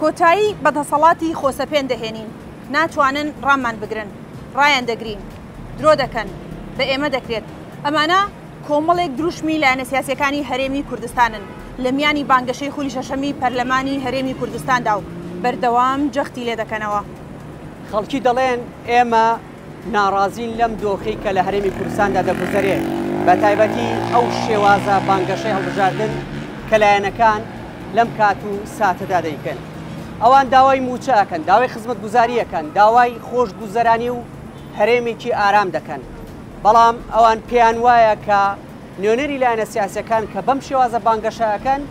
کۆتایی بەدەسەڵاتی خۆسەپێن دەهێنین ناتوانن ڕاممان بگرن ڕایان دەگرین درۆ دەکەن بە ئێمە دەکرێت ئەمانە کۆمەڵێک دروشمی لایەنە سیاسیەکانی هەرێمی کوردستانن لە میانی بانگەشەی خولی شەشەمی پەرلەمانی هەرێمی کوردستاندا و بەردەوام جەختی لێ دەکەنەوە خەڵکی دەڵێن ئێمە ناڕازین لەم دۆخەی کە لە هەرێمی کوردستاندا دەگوزارێت بە تایبەتی ئەو شێوازە بانگەشەی هەڵبژاردن کە لایەنەکان لەم کات و ساتەدا دەیکەن ئەوان داوای موچە ئەکەن داوای خزمەت گوزاریەکەن داوای خۆش گوزەرانی و هەرێمێکی ئارام دەکەن بەڵام ئەوان پێیان وایە کە نوێنەری لایەنە سیاسیەکان کە بەم شێوازە بانگەشەکەن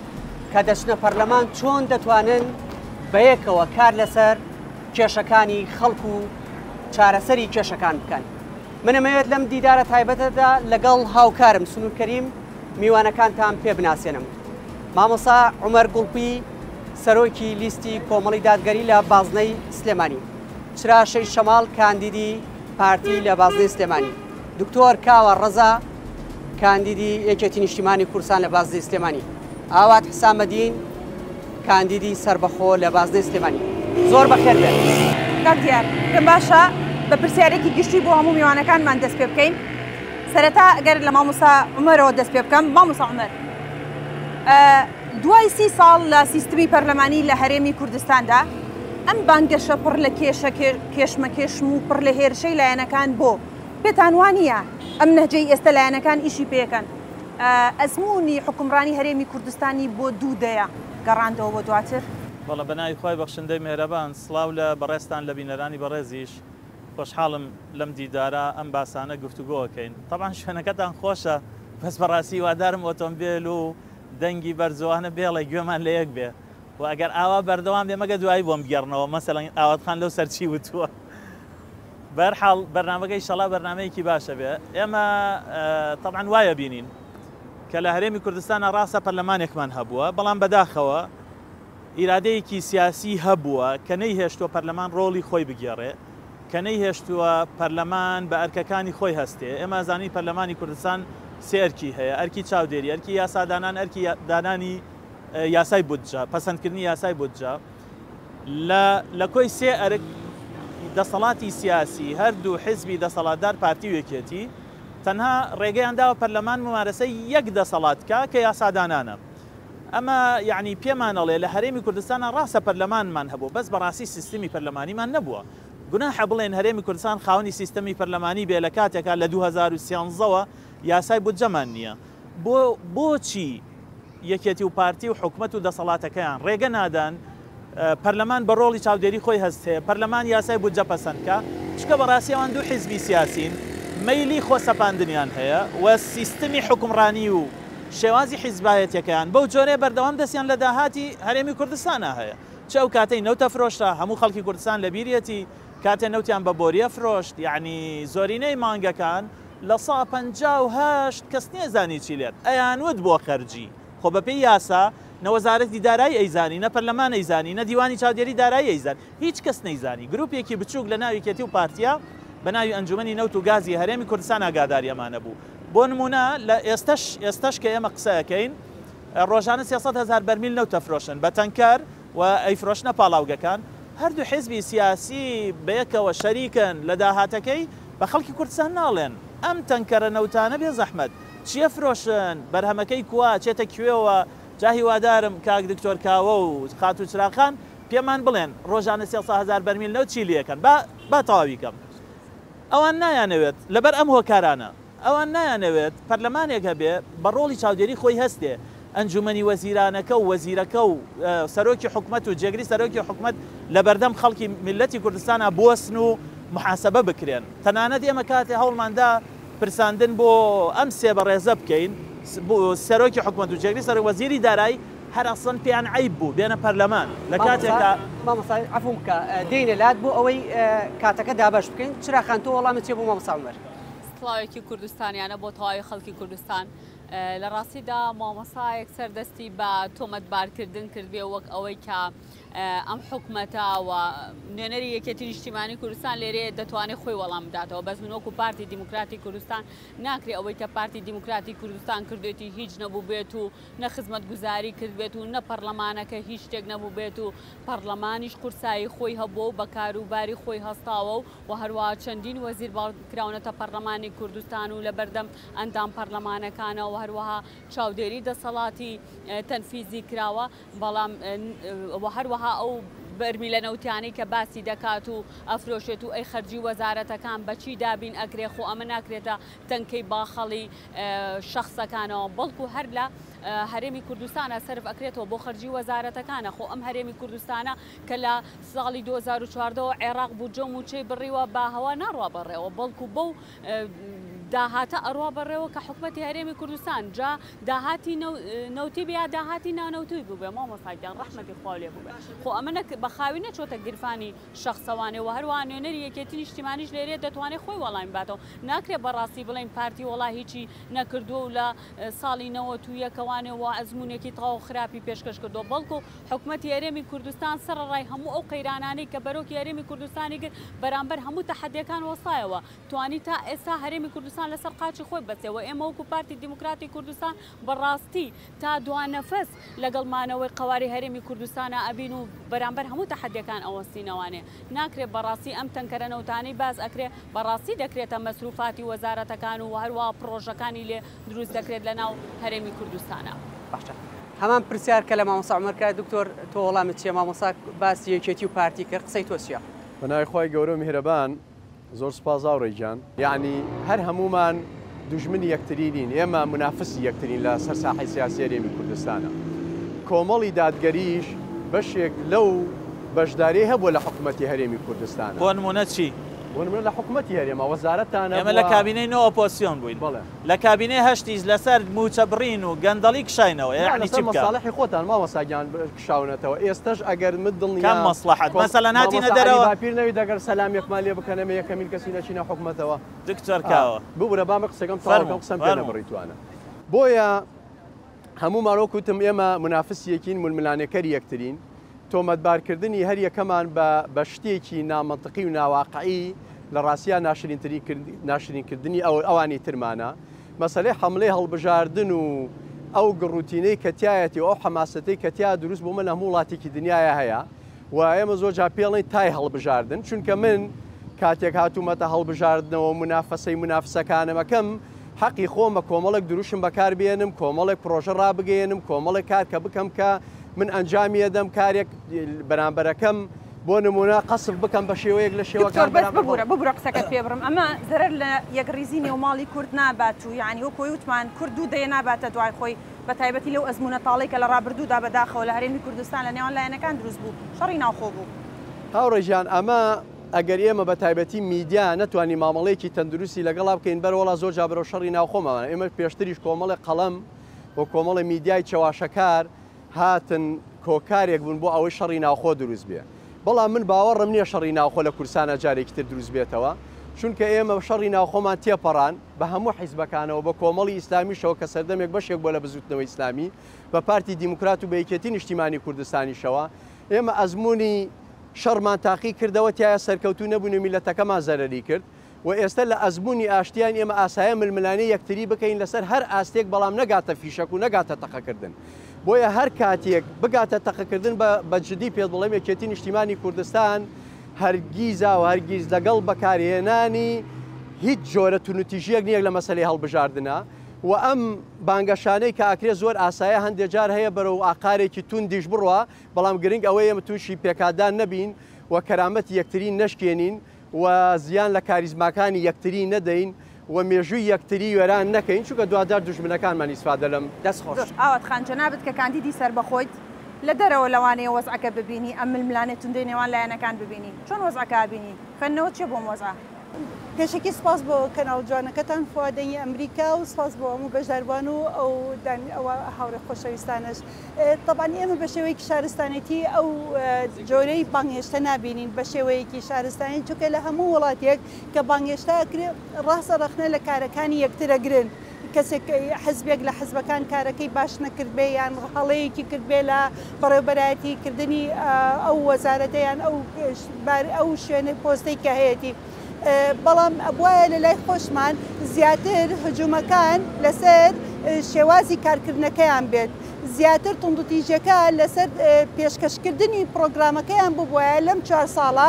کە دەچنە پەرلەمان چۆن دەتوانن بەیەکەوە کار لەسەر کێشەکانی خەڵک و چارەسەری کێشەکان بکەن منەمەوێت لەم دیدارە تایبەتەدا لەگەڵ هاوکارم سنوور کەریم میوانەکانتان پێ بناسێنم مامۆستا عومەر گوڵپی سەرۆکی لیستی کۆمەڵی دادگەری لە بازنەی سلێمانی چراشەی شەماڵ کاندیدی پارتی لە بازنەی سلێمانی دکتۆر کاوە ڕەزا کاندیدی یەکێتی نیشتیمانی کوردستان لە بازنەی سلێمانی ئاوات حسامەدین کاندیدی سربەخۆ لە بازنەی سلێمانی زۆر بەخێر بێت کاک دیار پێم باشە بە پرسیارێکی گشتی بۆ هەموو میوانەکانمان دەست پێ بکەین سەرەتا ئەگەر لە مامۆستا عومەرەوە دەست پێ بکەم مامۆستا عومەر دوای 30 ساڵ لە سیستمی پەرلەمانی لە هەرێمی کوردستاندا ئەم بانگەشە پڕ لە کێشمەکێشم و پڕ لە هێرشەی لایەنەکان بۆ پێتان وانییە ئەم نەهجەی ئێستا لایەنەکان ئیشی پێکەن ئەزمموی حکومڕانی هەرێمی کوردستانی بۆ دوودەیە گەڕاندەوە بۆ دواتر بەڵە بەناوی خۆی بەخشندەی مێرەبان سڵاو لە بەڕێستان لە بینەرانی بەڕێزیش خۆشحاڵم لەم دیدارە ئەم باسانە گفتوگۆکەین طبعاً شوێنەکەتان خۆشە بەس بەڕاستی وادارم ئۆتۆمبیل و دەنگی بەرزوانە بێڵێ گوێمان لە یەک بێ و ئەگەر ئاوا بەردەوام بێ مەگە دوایی بۆم بگەڕنەوە مەسەڵەن ئاواتخان لەو سەرچی وتووە بەرحاڵ بەرنامەکەی شەڵا بەرنامەیەکی باشە بێ ئێمە طبعاً وایە بینین کە لە هەرێمی کوردستانە ڕاستە پەرلەمانێکمان هەبووە بەڵام بەداخەوە ئیرادەیەکی سیاسی هەبووە کە نەیهێشتووە پەرلەمان ڕۆڵی خۆی بگێڕێ کە نەیهێشتووە پەرلەمان بە ئەرکەکانی خۆی هەستێ ئێمە زانی پەرلەمانی کوردستان سێ ئەرکی هەیە ئەرکی چاودێری ئەرکی یاسادانان ئەرکی دانانی یاسای بودجە پەسەندکردنی یاسای بودجە لە کۆی سێ ئەرک دەسەڵاتی سیاسی هەردوو حیزبی دەسەڵاتدار پارتی و یەکێتی تەنها ڕێگەیان داوە پەرلەمان ممارەسەی یەک دەسەڵات کە یاسادانانە ئەمە یعنی پێمانەڵێ لە هەرێمی کوردستانە ڕاستە پەرلەمانمان هەبوو بەس بەڕاستی سیستمی پەرلەمانیمان نەبووە گوناحە بڵێن هەرێمی کوردستان خاوەنی سیستەمی پەرلەمانی بێ لە کاتێکا لە 2013ەوە یاسای بودجەمان نییە بۆچی یەکێتی و پارتی و حکومەت و دەسەڵاتەکەیان ڕێگە نادان پەرلەمان بە ڕۆڵی چاودێری خۆی هەستێ پەرلەمان یاسای بودجە پەسەندکە چکە بەڕاستی ئەوان دوو حیزبی سیاسین مەیلی خۆسەپاندنیان هەیە و سیستمی حکومڕانی و شێوازی حیزبایەتەکەیان بەو جۆرێ بەردەوام دەستیان لە داهاتی هەرێمی کوردستانە هەیە چ ئەو کاتەی نەوتە فرۆشتە هەموو خەڵکی کوردستان لە بیرەتی کاتێ نەوتیان بە بۆریە فرۆشت یعنی زۆرینەی مانگەکان لە 158 کەس نێزانی چی لێت ئەیانوت بۆ خەرجی خۆ بەپێی یاسا نەوەزارەتی دارایی ئەیزانی نە پەرلەمان ئەیزانی نە دیوانی چاودێری دارایی ئەیزان هیچ کەس نەیزانی گروپێکی بچووک لە ناوی یەکێتی و پارتیا بە ناوی ئەنجومەنی نەوت و گازی هەرێمی کوردستان ئاگاداریەمانە بوو بۆ نمونە لە ئێستش کە ئێمە قسەکەین ڕۆژانە 300,000 بەرمیل نەوت دەفرۆشن بە تەنکەر و ئەیفرۆشنە پاڵاوگەکان هەردوو حیزبی سیاسی بەیەکەوە شەریکن لە داهاتەکەی بە خەڵکی کوردستان ناڵێن ئەم تەنکەرە نەوتانە بێ زەحمەت چیە فرۆشن بەرهەمەکەی کووا چێتە کوێوە جاهی وادارم کاک دکتۆر کاوە و خات و چراخان پێمان بڵێن ڕۆژانە 300,000 بەرمیل نەوت چی لێکەن با تەواویکەم ئەوان نایانەوێت لەبەر ئەم هۆکارانە ئەوان نایانەوێت پەرلەمانێک هەبێ بە ڕۆڵی چاودێری خۆی هەستێ ئەنجومەنی وەزیرانەکە و وەزیرەکە و سەرۆکی حکومەت و جێگری سەرۆکی حکومەت لە بەردەم خەڵکی میلەتی کوردستانە بۆسن و محاسبە بکرێن تەنانەت ئێمە کاتێ هەوڵماندا پرساندن بۆ ئەم سێ بەڕێزە بکەین سەرۆکی حکومەت و جێگری سەرۆک وەزیری دارایی هەر ئەسڵەن پێیان عیب بوو بێنە پەرلەمان لە کاتێکدا مامۆستا عەفو بکە دێنە لات بۆ ئەوەی کاتەکە دابەش بکەین چراخان تۆ وەڵامت چێ بۆ مامۆستا عومەر سڵاوێکی کوردستانیانە بۆ تەواوی خەڵکی کوردستان لە ڕاستیدا مامۆسایەک سەردەستی بە تۆمەتبارکردن کردبێ وەک ئەوەی کە ئەم حکومەتە و نوێنەری یەکێتی نیشتیمانی کوردستان لێرێ دەتوانێت خۆی وەڵام بداتەوە بەس من وەکو پارتی دیموکراتی کوردستان ناکرێت ئەوەی کە پارتی دیموکراتی کوردستان کردوێتی هیچ نەبوو بێت و نە خزمەت گوزاری کرد بێت و نە پەرلەمانەکە هیچ شتێک نەبوو بێت و پەرلەمانیش قورسایی خۆی هەبووە و بە کاروباری خۆی هەستاوە و هەروەها چەندین وەزیر باڵکراونەتە پەرلەمانی کوردستان و لە بەردەم ئەندام پەرلەمانەکانەوە و هەروەها چاودێری دەسەڵاتی تەنفیزی کراوە بەڵام هەروەها ئەو بەرمیلە نەوتیانەی کە باسی دەکات و ئەفرۆشێت و ئەی خەرجی وەزارەتەکان بەچی دابین ئەکرێ خۆ ئەمە ناکرێتە تەنکەی باخەڵی شەخصەکانەوە بەڵکو هەر لە هەرێمی کوردستانە سرف ئەکرێتەوە بۆ خەرجی وەزارەتەکانە خۆ ئەم هەرێمی کوردستانە کە لە ساڵی 2014 عێراق بوو جۆم و چێ بڕیوە با هەوا ناڕوا بەڕێوە بەڵکو بەو داهاتە ئەڕوا بەڕێوە کە حکوومەتی هەرێمی کوردستان جا داهاتی نەوتی بیا داهاتی نانەوتوی بوو بێ مامۆستایان ڕەحمەتی خوا لێ بوو بێ خۆ ئەمە بەخاوی نەچۆتە گرفانی شەخصەوانێ و هەروە نوێنەری یەکێتی نیشتیمانیش لێرێ دەتوانێت خۆی وەڵامی باتەوە ناکرێت بەڕاستی بڵێن پارتی وڵا هیچی نەکردووە و لە ساڵی 91ەوانەوە ئەزمونێکی تەواو خراپی پێشکەش کردو بەڵکو حکوومەتی هەرێمی کوردستان سەرڕای هەموو ئەو قەیرانانەی کە بەرۆکی هەرێمی کوردستانی کرد بەرامبەر هەموو تەحەدیەکان وەسایەوە توانی تا ئێستا هەرێمی کوردستان لەسەر قاچی خۆی بەسێەوە ئێمە وەکو پارتی دیموکراتی کوردستان بەڕاستی تا دوانەفەس لەگەڵمانەوەی قەواری هەرێمی کوردستانە ئەبین و بەرامبەر هەموو تەحەدیەکان ئەوەستینەوانێ ناکرێت بەڕاستی ئەم تەنکەرە نەوتانەی باز ئەکرێ بەڕاستی دەکرێتە مەسروفاتی وەزارەتەکان و هەروە پرۆژەکانی لێ دروست دەکرێت لە ناو هەرێمی کوردستانە. باشە هەمان پرسیار کە لە مامۆستا عومەر دکتۆر تۆ وەڵامت چیە مامۆستا باسی یەکێتی و پارتی کرد قسەی تۆ چییە؟ بەناوی خۆی گەورە و میهرەبان زۆر سپاس ئاوڕێی گیان یعنی هەر هەمومان دوژمنی یەکترینین ئێمە منافسی یەکترین لە سەر ساحەی سیاسی هەرێمی کوردستانە کۆمەڵی دادگەریش بەشێک لەو بەشداری هەبووە لە حکوومەتی هەرێمی کوردستانە بۆ نمونە چی؟ بۆ نمونە لە حکوومەتی هەرێمە وەزارەتانە ئێمە لە کابینەی نۆ ئۆپۆزیسیۆن بووین لە کابینەی هەشتیز لەسەر موچە بڕین و گەندەڵی کشاینەوە یعنی چی بکە؟ مەساڵحی خۆتان مامۆستاگیان کشاونەتەوە ئێستش ئەگەر دڵنیا کام مەسلحەت مەسەلا ناتینە دەرەوە باپیر نەوی دەگەر سەلامیەکمان لێ بکەنەمە یەکەمین کەسی نەچینە حکوومەتەوە دکتۆر کاوە ببوورە بامە قسەکەم تاوەکەم قسەم پێ نەبڕیتوانە بۆیە هەمومان وەکوتم ئێمە منافسیەکین ململانێکەری یەکترین تۆمەتبارکردنی هەر یەکەمان بە شتێکی نامەنتقی و ناواقعی لە ڕاستیان ناشرینکردنی ئەوانی ترمانە مەسەلەی حملەی هەڵبژاردن و ئەو گڕوتینەی کەتیایەتی و ئەو حەماسەتەی کەتیا دروست بۆ من لە هەموو وڵاتێکی دنیاە هەیە و ئێمە زۆر جا پێڵێن تای هەڵبژاردن چونکە من کاتێک هاتوومەتە هەڵبژاردنەوە منافەسەی منافسەکانمەکەم حەقی خۆمە کۆمەڵێک دروشم بەکار بێنم کۆمەڵێک پرۆژە ڕابگەێنم کۆمەڵێک کار کە بکەم کە من ئەنجامی دەم کارێک بەرامبەرەکەم بۆ نمونە قەسف بکەم بە شێوەیەک لە شێوەکان ببوورە قسەکەت پێ بڕم ئەمە زەرەر لە یەکڕیزی نێوماڵی کورد نابات و یعنی وەکۆی وتمان کورد و دێ ناباتە دوای خۆی بە تایبەتی لەو ئەزمونە تاڵی کە لە ڕابردوودا بەداخەوە لە هەرێمی کوردستان لە نێوان لایەنەکان دروست بوو شەڕی ناوخۆ بوو هاوڕێژیان ئەمە ئەگەر ئێمە بە تایبەتی میدیا نەتوانانی مامەڵەیەکی تەندروستی لەگەڵا بکەین بەرەوەڵا زۆر جا بەرەو شەڕی ناوخۆمەوە ئێمە پێشتریش کۆمەڵی قەڵەم بۆ کۆمەڵی میدیای چەواشەکار هاتن کۆکارێک بوون بۆ ئەوەی شەڕی ناوخۆ دروست بێ بەڵام من باوەڕم نییە شەڕی ناوخۆ لە کورسانە جارێکی تر دروست بێتەوە چونکە ئێمە شەڕی ناوخۆمان تێپەڕان بە هەموو حیزبەکانەوە بە کۆمەڵی ئیسلامیشەوە کە سەردەمێک بەشێک بۆ لە بزوتنەوەی ئیسلامی بە پارتی دیموکرات و بە یەکێتی نیشتیمانی کوردستانیشەوە ئێمە ئەزمموی شەڕمان تاقی کردەوە تایە سەرکەوتو نەبوون و میلەتەکەمان زەرەری کرد و ئێستا لە ئەزمموی ئاشتیان ئێمە ئاسایە ململانەی یەکتری بکەین لەسەر هەر ئاستێک بەڵام نەگاتە فیشەک و نەگاتە تەقەکردن بۆیە هەر کاتێک بگاتە تەقەکردن بە جدی پێ بڵێم یەکێتی نیشتیمانی کوردستان هەرگیزا و هەرگیز لەگەڵ بەکارهێنانی هیچ جۆرە تونوتیژیەک نییەک لە مەسەلەی هەڵبژاردنە و ئەم بانگەشانەی کە ئاکرێ زۆر ئاسایە هەندێک جار هەیە بەرەو ئاقارێکی توندیش بڕوە بەڵام گرنگ ئەوەیە ئێمە تووشی پێکادان نەبین و کەرامەتی یەکتری نەشکێنین و زیان لە کاریزماکانی یەکتری نەدەین و مێژووی یەکتری وێران نەکەین چونکە دوادار دوژمنەکانمان ئیسفادە لەم دەستخۆش ئاوات خانجەنابێت کە کاندیدی سەر بەخۆیت لە دەرەوە لەوانەیە وەزعەکە ببینی ئەم ململانێت توندەی نێوان لایەنەکان ببینی چۆن وەزعەکە بینی خوێندنەوە چێ بۆ وەزع پێشێکی سپاس بۆ کەناڵ جوانەکەتان فوادەنگی ئەمریکا و سپاس بۆ هەموو بەشداربوان و ئەوە هاوڕێ خۆشەویستانش طبعاً ئێمە بە شێوەیەکی شارستانێتی ئەو جۆرەی بانگهێشتە نابینین بە شێوەیەکی شارستانی چونکە لە هەموو وڵاتێک کە بانگهێشتا ڕاستە ڕەخنە لە کارەکانی یەکترە گرن کەسێک حزبێک لە حزبەکان کارەکەی باش نەکرد بێ یان هەڵەیەکی کرد بێ لە بەڕێوەبەرایەتیکردنی ئەو وەزارەتەیان ئەو شوێنە پۆستەی کە هەیەی. بەڵام وایە لە لای خۆشمان زیاتر هجوومەکان لەسەر شێوازی کارکردنەکەیان بێت. زیاتر توندوتیژەکە لەسەر پێشکەشکردنی پرۆگرامەکەیان ببووە لەم 4 ساڵە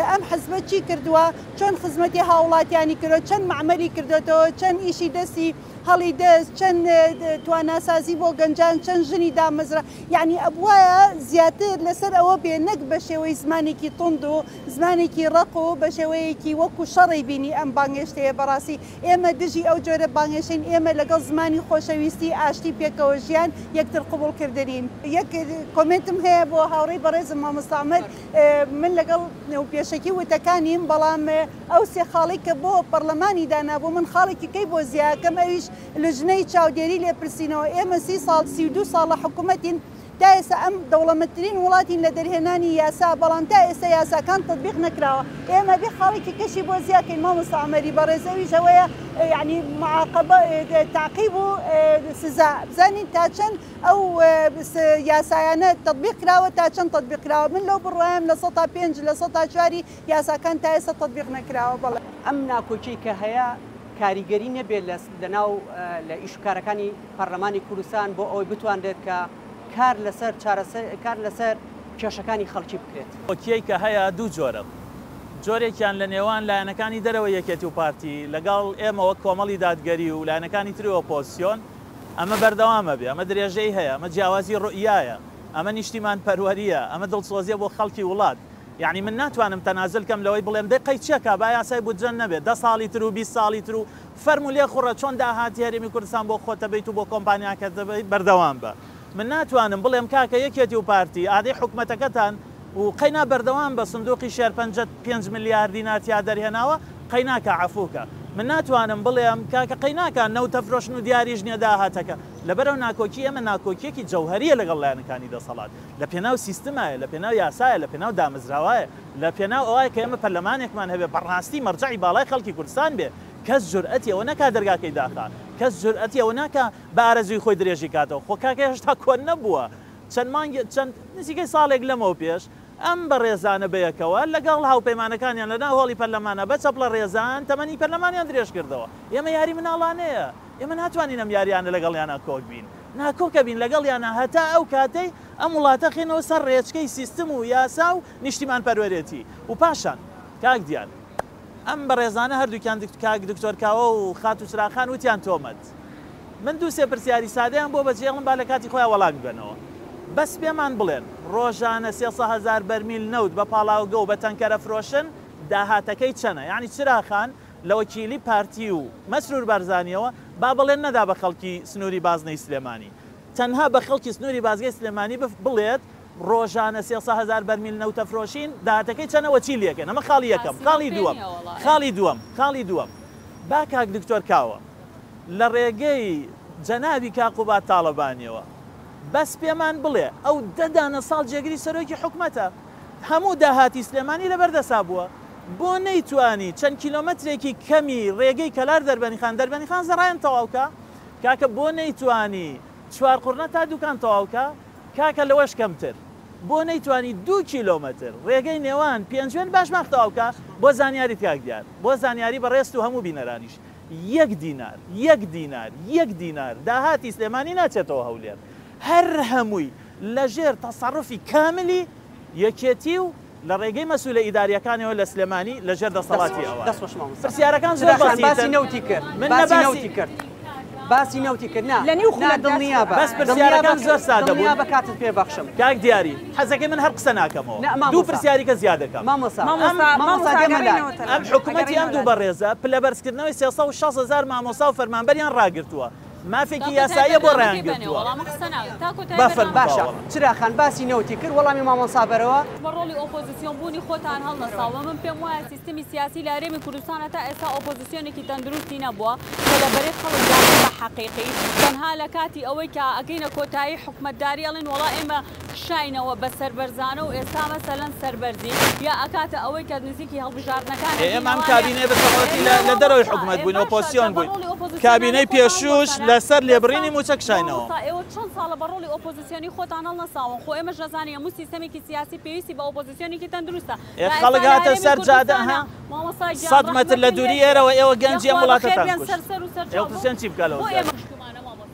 ئەم حزبە چی کردووە، چۆن خزمەتی هاوڵاتیانی کردو، چەند معمەلی کردێتەوە، چەند ئیشی دەستی هەڵی دەست، چەند تواناسازی بۆ گەنجان، چەند ژنی دامەزرا، یعنی ئەبوایە زیاتر لەسەر ئەوە بێ نەک بە شێوەی زمانێکی تند و زمانێکی ڕق و بە شێوەیەکی وەکو شەڕی بینی ئەم بانگێشتەیە. بەڕاستی ئێمە دژی ئەو جۆرە بانگێشتین، ئێمە لەگەڵ زمانی خۆشەویستی ئاشتی پێکەوە ژیان یەکتر قبولکردنین. یەک کۆمنتم هەیە بۆ هاوڕێی بەڕێزم مامۆستا ئەحمەد، من لەگەڵ نێوپێشەکی وتەکانیم، بەڵام ئەو سێ خاڵی کە بۆ پەرلەمانی دانابوو من خاڵێکی کەی بۆ زیاکەم، ئەویش لژنەی چاودێری لێپرسینەوە. ئێمە 32 ساڵە حکوومەتین، تا ئێستا ئەم دەوڵەمەندترین وڵاتین لە دەرهێنانی یاسا، بەڵام تا ئێستا یاساکان تطبیق نەکراوە. ئێمە بێ خاڵێکی کەشی بۆ زیاکەین مامۆستا عەمەری بەڕێزەویش ئەوەیە، یعنی معاقبە تعقیب و سزا بزانین تا چەند ئەو یاسایانە تطبیق کراوە، تا چەند تطبیق کراوە. من لەو بڕوایم لە 5 لە 4 یاساکان تا ئێستا تطبیق نەکراوە. بەڵێ ئەم ناکۆچەی کە هەیە کاریگەری نەبێت لەناو لە ئیشکارەکانی پەرلەمانی کوردستان بۆ ئەوەی بتوانێت کە کار لەسەر کێشەکانی خەڵکی بکرێت. ئۆکیەی کە هەیە دوو جۆرە، جۆرێکیان لە نێوان لایەنەکانی دەرەوە یەکێتی و پارتی لەگەڵ ئێمەوە کۆمەڵی دادگەری و لایەنەکانی تری ئۆپۆزیسیۆن، ئەمە بەردەوامە بێ، ئەمە درێژەی هەیە، ئەمە جیاوازی ڕوئیایە، ئەمە نیشتیمان پەروەریە، ئەمە دڵسۆزیە بۆ خەڵکی وڵات. یعنی من ناتوانم تەنازل کەم لەوەی بڵێم دەقەی چێکە با یاسای بودجە نەبێت 10 ساڵی تر و 20 ساڵی تر و فەرمولێ خوڕە چۆن داهاتی هەرێمی کوردستان بۆ خۆتە بیت و بۆ کۆمپانیاکە دەبێت بەردەوام بە. من ناتوانم بڵێم کاکە یەکێتی و پارتی ئادەی حکومەتەکەتان و قەینا بەردەوام بە سندوقی شێر 5 میلیارد دینار تیا دەرهێناوە قەیناکە عەفووکە. من ناتوانم بڵێم کاکە قەیناکە نەوتە فرۆشن و دیاریش نییە داهاتەکە. لەبەرەو ناکۆکی ئەمە ناکۆکیەکی جەوهەریە لەگەڵ لایەنەکانی دەسەڵات، لە پێناو سیستمایە، لە پێناو یاسایە، لە پێناو دامەزراوایە، لە پێناو ئەوەیە کە ئێمە پەرلەمانێکمان هەبێ بەڕاستی مەرجەعی باڵای خەڵکی کوردستان بێ. کەس جورئەتی ئەوە نەکا دەرگاکەی داخات، کەس جورئەتی ئەوە ناکە بە ئارەزوی خۆی درێژی کاتەوە. خۆ کاکە هێشتا کۆن نەبووە، چەند نزیکەی ساڵێک لەمەوە پێش ئەم بە ڕێزانە بەیەکەوە لەگەڵ هاوپەیمانەکانیان لەناو هۆڵی پەرلەمانە بە چەپڵە ڕێزان تەمەنی پەرلەمانیان درێژ کردەوە. ئێمە یاری مناڵانەیە، ئێمە ناتوانین ئەم یاریانە لەگەڵیانە کۆک بین، ناکۆکە بین لەگەڵیانە هەتا ئەو کاتەی ئەم وڵاتە خێنەوە سەر ڕێچکەی سیستم و یاسا و نیشتیمان پەروەرێتی و پاشان کاک دیان ئەم بە ڕێزانە هەردووکیان کاک دکتۆر کاوە و خات و چراخان وتیان تۆمەت. من دوو سێ پرسیاری سادەیان بۆ بەجێڵم با لە کاتی خۆیان وەڵام بگەنەوە. بەس پێمان بڵێن ڕۆژانە 300,000 بەرمیل نەوت بە پاڵاوگە و بە تەنکەرە فرۆشن داهاتەکەی چەنە؟ یعنی چراخان لە وەکیلی پارتی و مەسرور بارزانیەوە با بڵێن نەدا بە خەڵکی سنووری بازنەی سلێمانی، تەنها بە خەڵکی سنووری بازگەی سلێمانی بڵێت ڕۆژانە 300,000 بەرمیل نەوتە فرۆشین داهاتەکەی چەنە وەکیلیەکەن. ئەمە خاڵی یەکەم. خاڵی دووەم با کاک دکتۆر کاوە لە ڕێگەی جەنابی کاقوبات تاڵەبانیەوە بەس پێمان بڵێ ئەو 10 ساڵ جێگری سەرۆکی حکومەتە هەموو داهاتی سلێمانی لەبەردەسا بووە، بۆ نەیتوانی چەند کیلۆمەترێکی کەمی ڕێگەی کەلار دەربەنی خان زەڕایان تەواوکە، کاکە بۆ نەیتوانی 4 قورنە تا دوکان تەواوکە، کاکە لەوەش کەمتر بۆ نەیتوانی 2 کیلۆمەتر ڕێگەی نێوان پێنجوێن باش ماختەواوکە بۆ زانیاری کاک دیار، بۆ زانیاری بەڕێست و هەموو بینەرانیش 1 دینار داهاتی سلێمانی ناچێتەوە هەولێر، هەر هەمووی لەژێر تەسەڕوفی کاملی یەکێتی و لە ڕێگەی مەسوولە ئیداریەکانەوە لە سلێمانی لەژێر دەسەڵاتی ئەوە. پرسیارەکان زۆر باسی نەوتی کرد، باسی نەوتی کرد لە نیو خولە دڵنیا بە بەس پرسیارەکان زۆر سادە بوون. بە کاتت پێ بەخشم کاک دیاری حەزەکەی من هەر قسە ناکەمەوە، دوو پرسیاریکە زیاد دەکەم. ئەم حکوومەتی ئەم دوو بەڕێزە پلەبەرزکردنەوەی 360,000 مامۆستا و فەرمانبەریان ڕاگرتووە، مافێکی یاساییە بۆ ڕایانگرتووە. باشە چراخان باسی نەوتی کرد وەڵامی مامۆستا بەرەوە بە ڕۆڵی ئۆپۆزیسیۆن بوونی خۆتان هەڵنەساوە. من پێم وایە سیستمی سیاسی لە هەرێمی کوردستانە تا ئێستا ئۆپۆزیسیۆنێکی تەندروستی نەبووە کە لەبەرەی خەڵک حقیقی تەنها لە کاتی ئەوەی کە ئەگەینە کۆتایی حکومەتداری ئەڵێن وەڵا ئێمە شاینەوە بە سەربەرزانە و ئێستا مەسەلەن سەربەرزی یا ئەکاتە ئەوەی کە نزیکی هەڵبژاردنەکان ئێمە ئەم کابینەی بەتەواوەتی لە دەرەوەی حکومەت بووین ئۆپۆزیسیۆن بووین کابینەی پێشوش لەسەر لێبڕینی موچەک شاینەوە ئێوە چەند ساڵە بە ڕۆڵی ئۆپۆزیسیۆنی خۆتان هەڵنەساون خۆ ئێمەش دەزانین هەموو سیستەمێکی سیاسی پێویستی بە ئۆپۆزیسیۆنێکی تەندروستە خەڵک هاتە سەر جادە 100 مەتر لە دووری ئێرەوە ئێوە گەنجی وڵاتەتان ئێوە چی بکەلەوە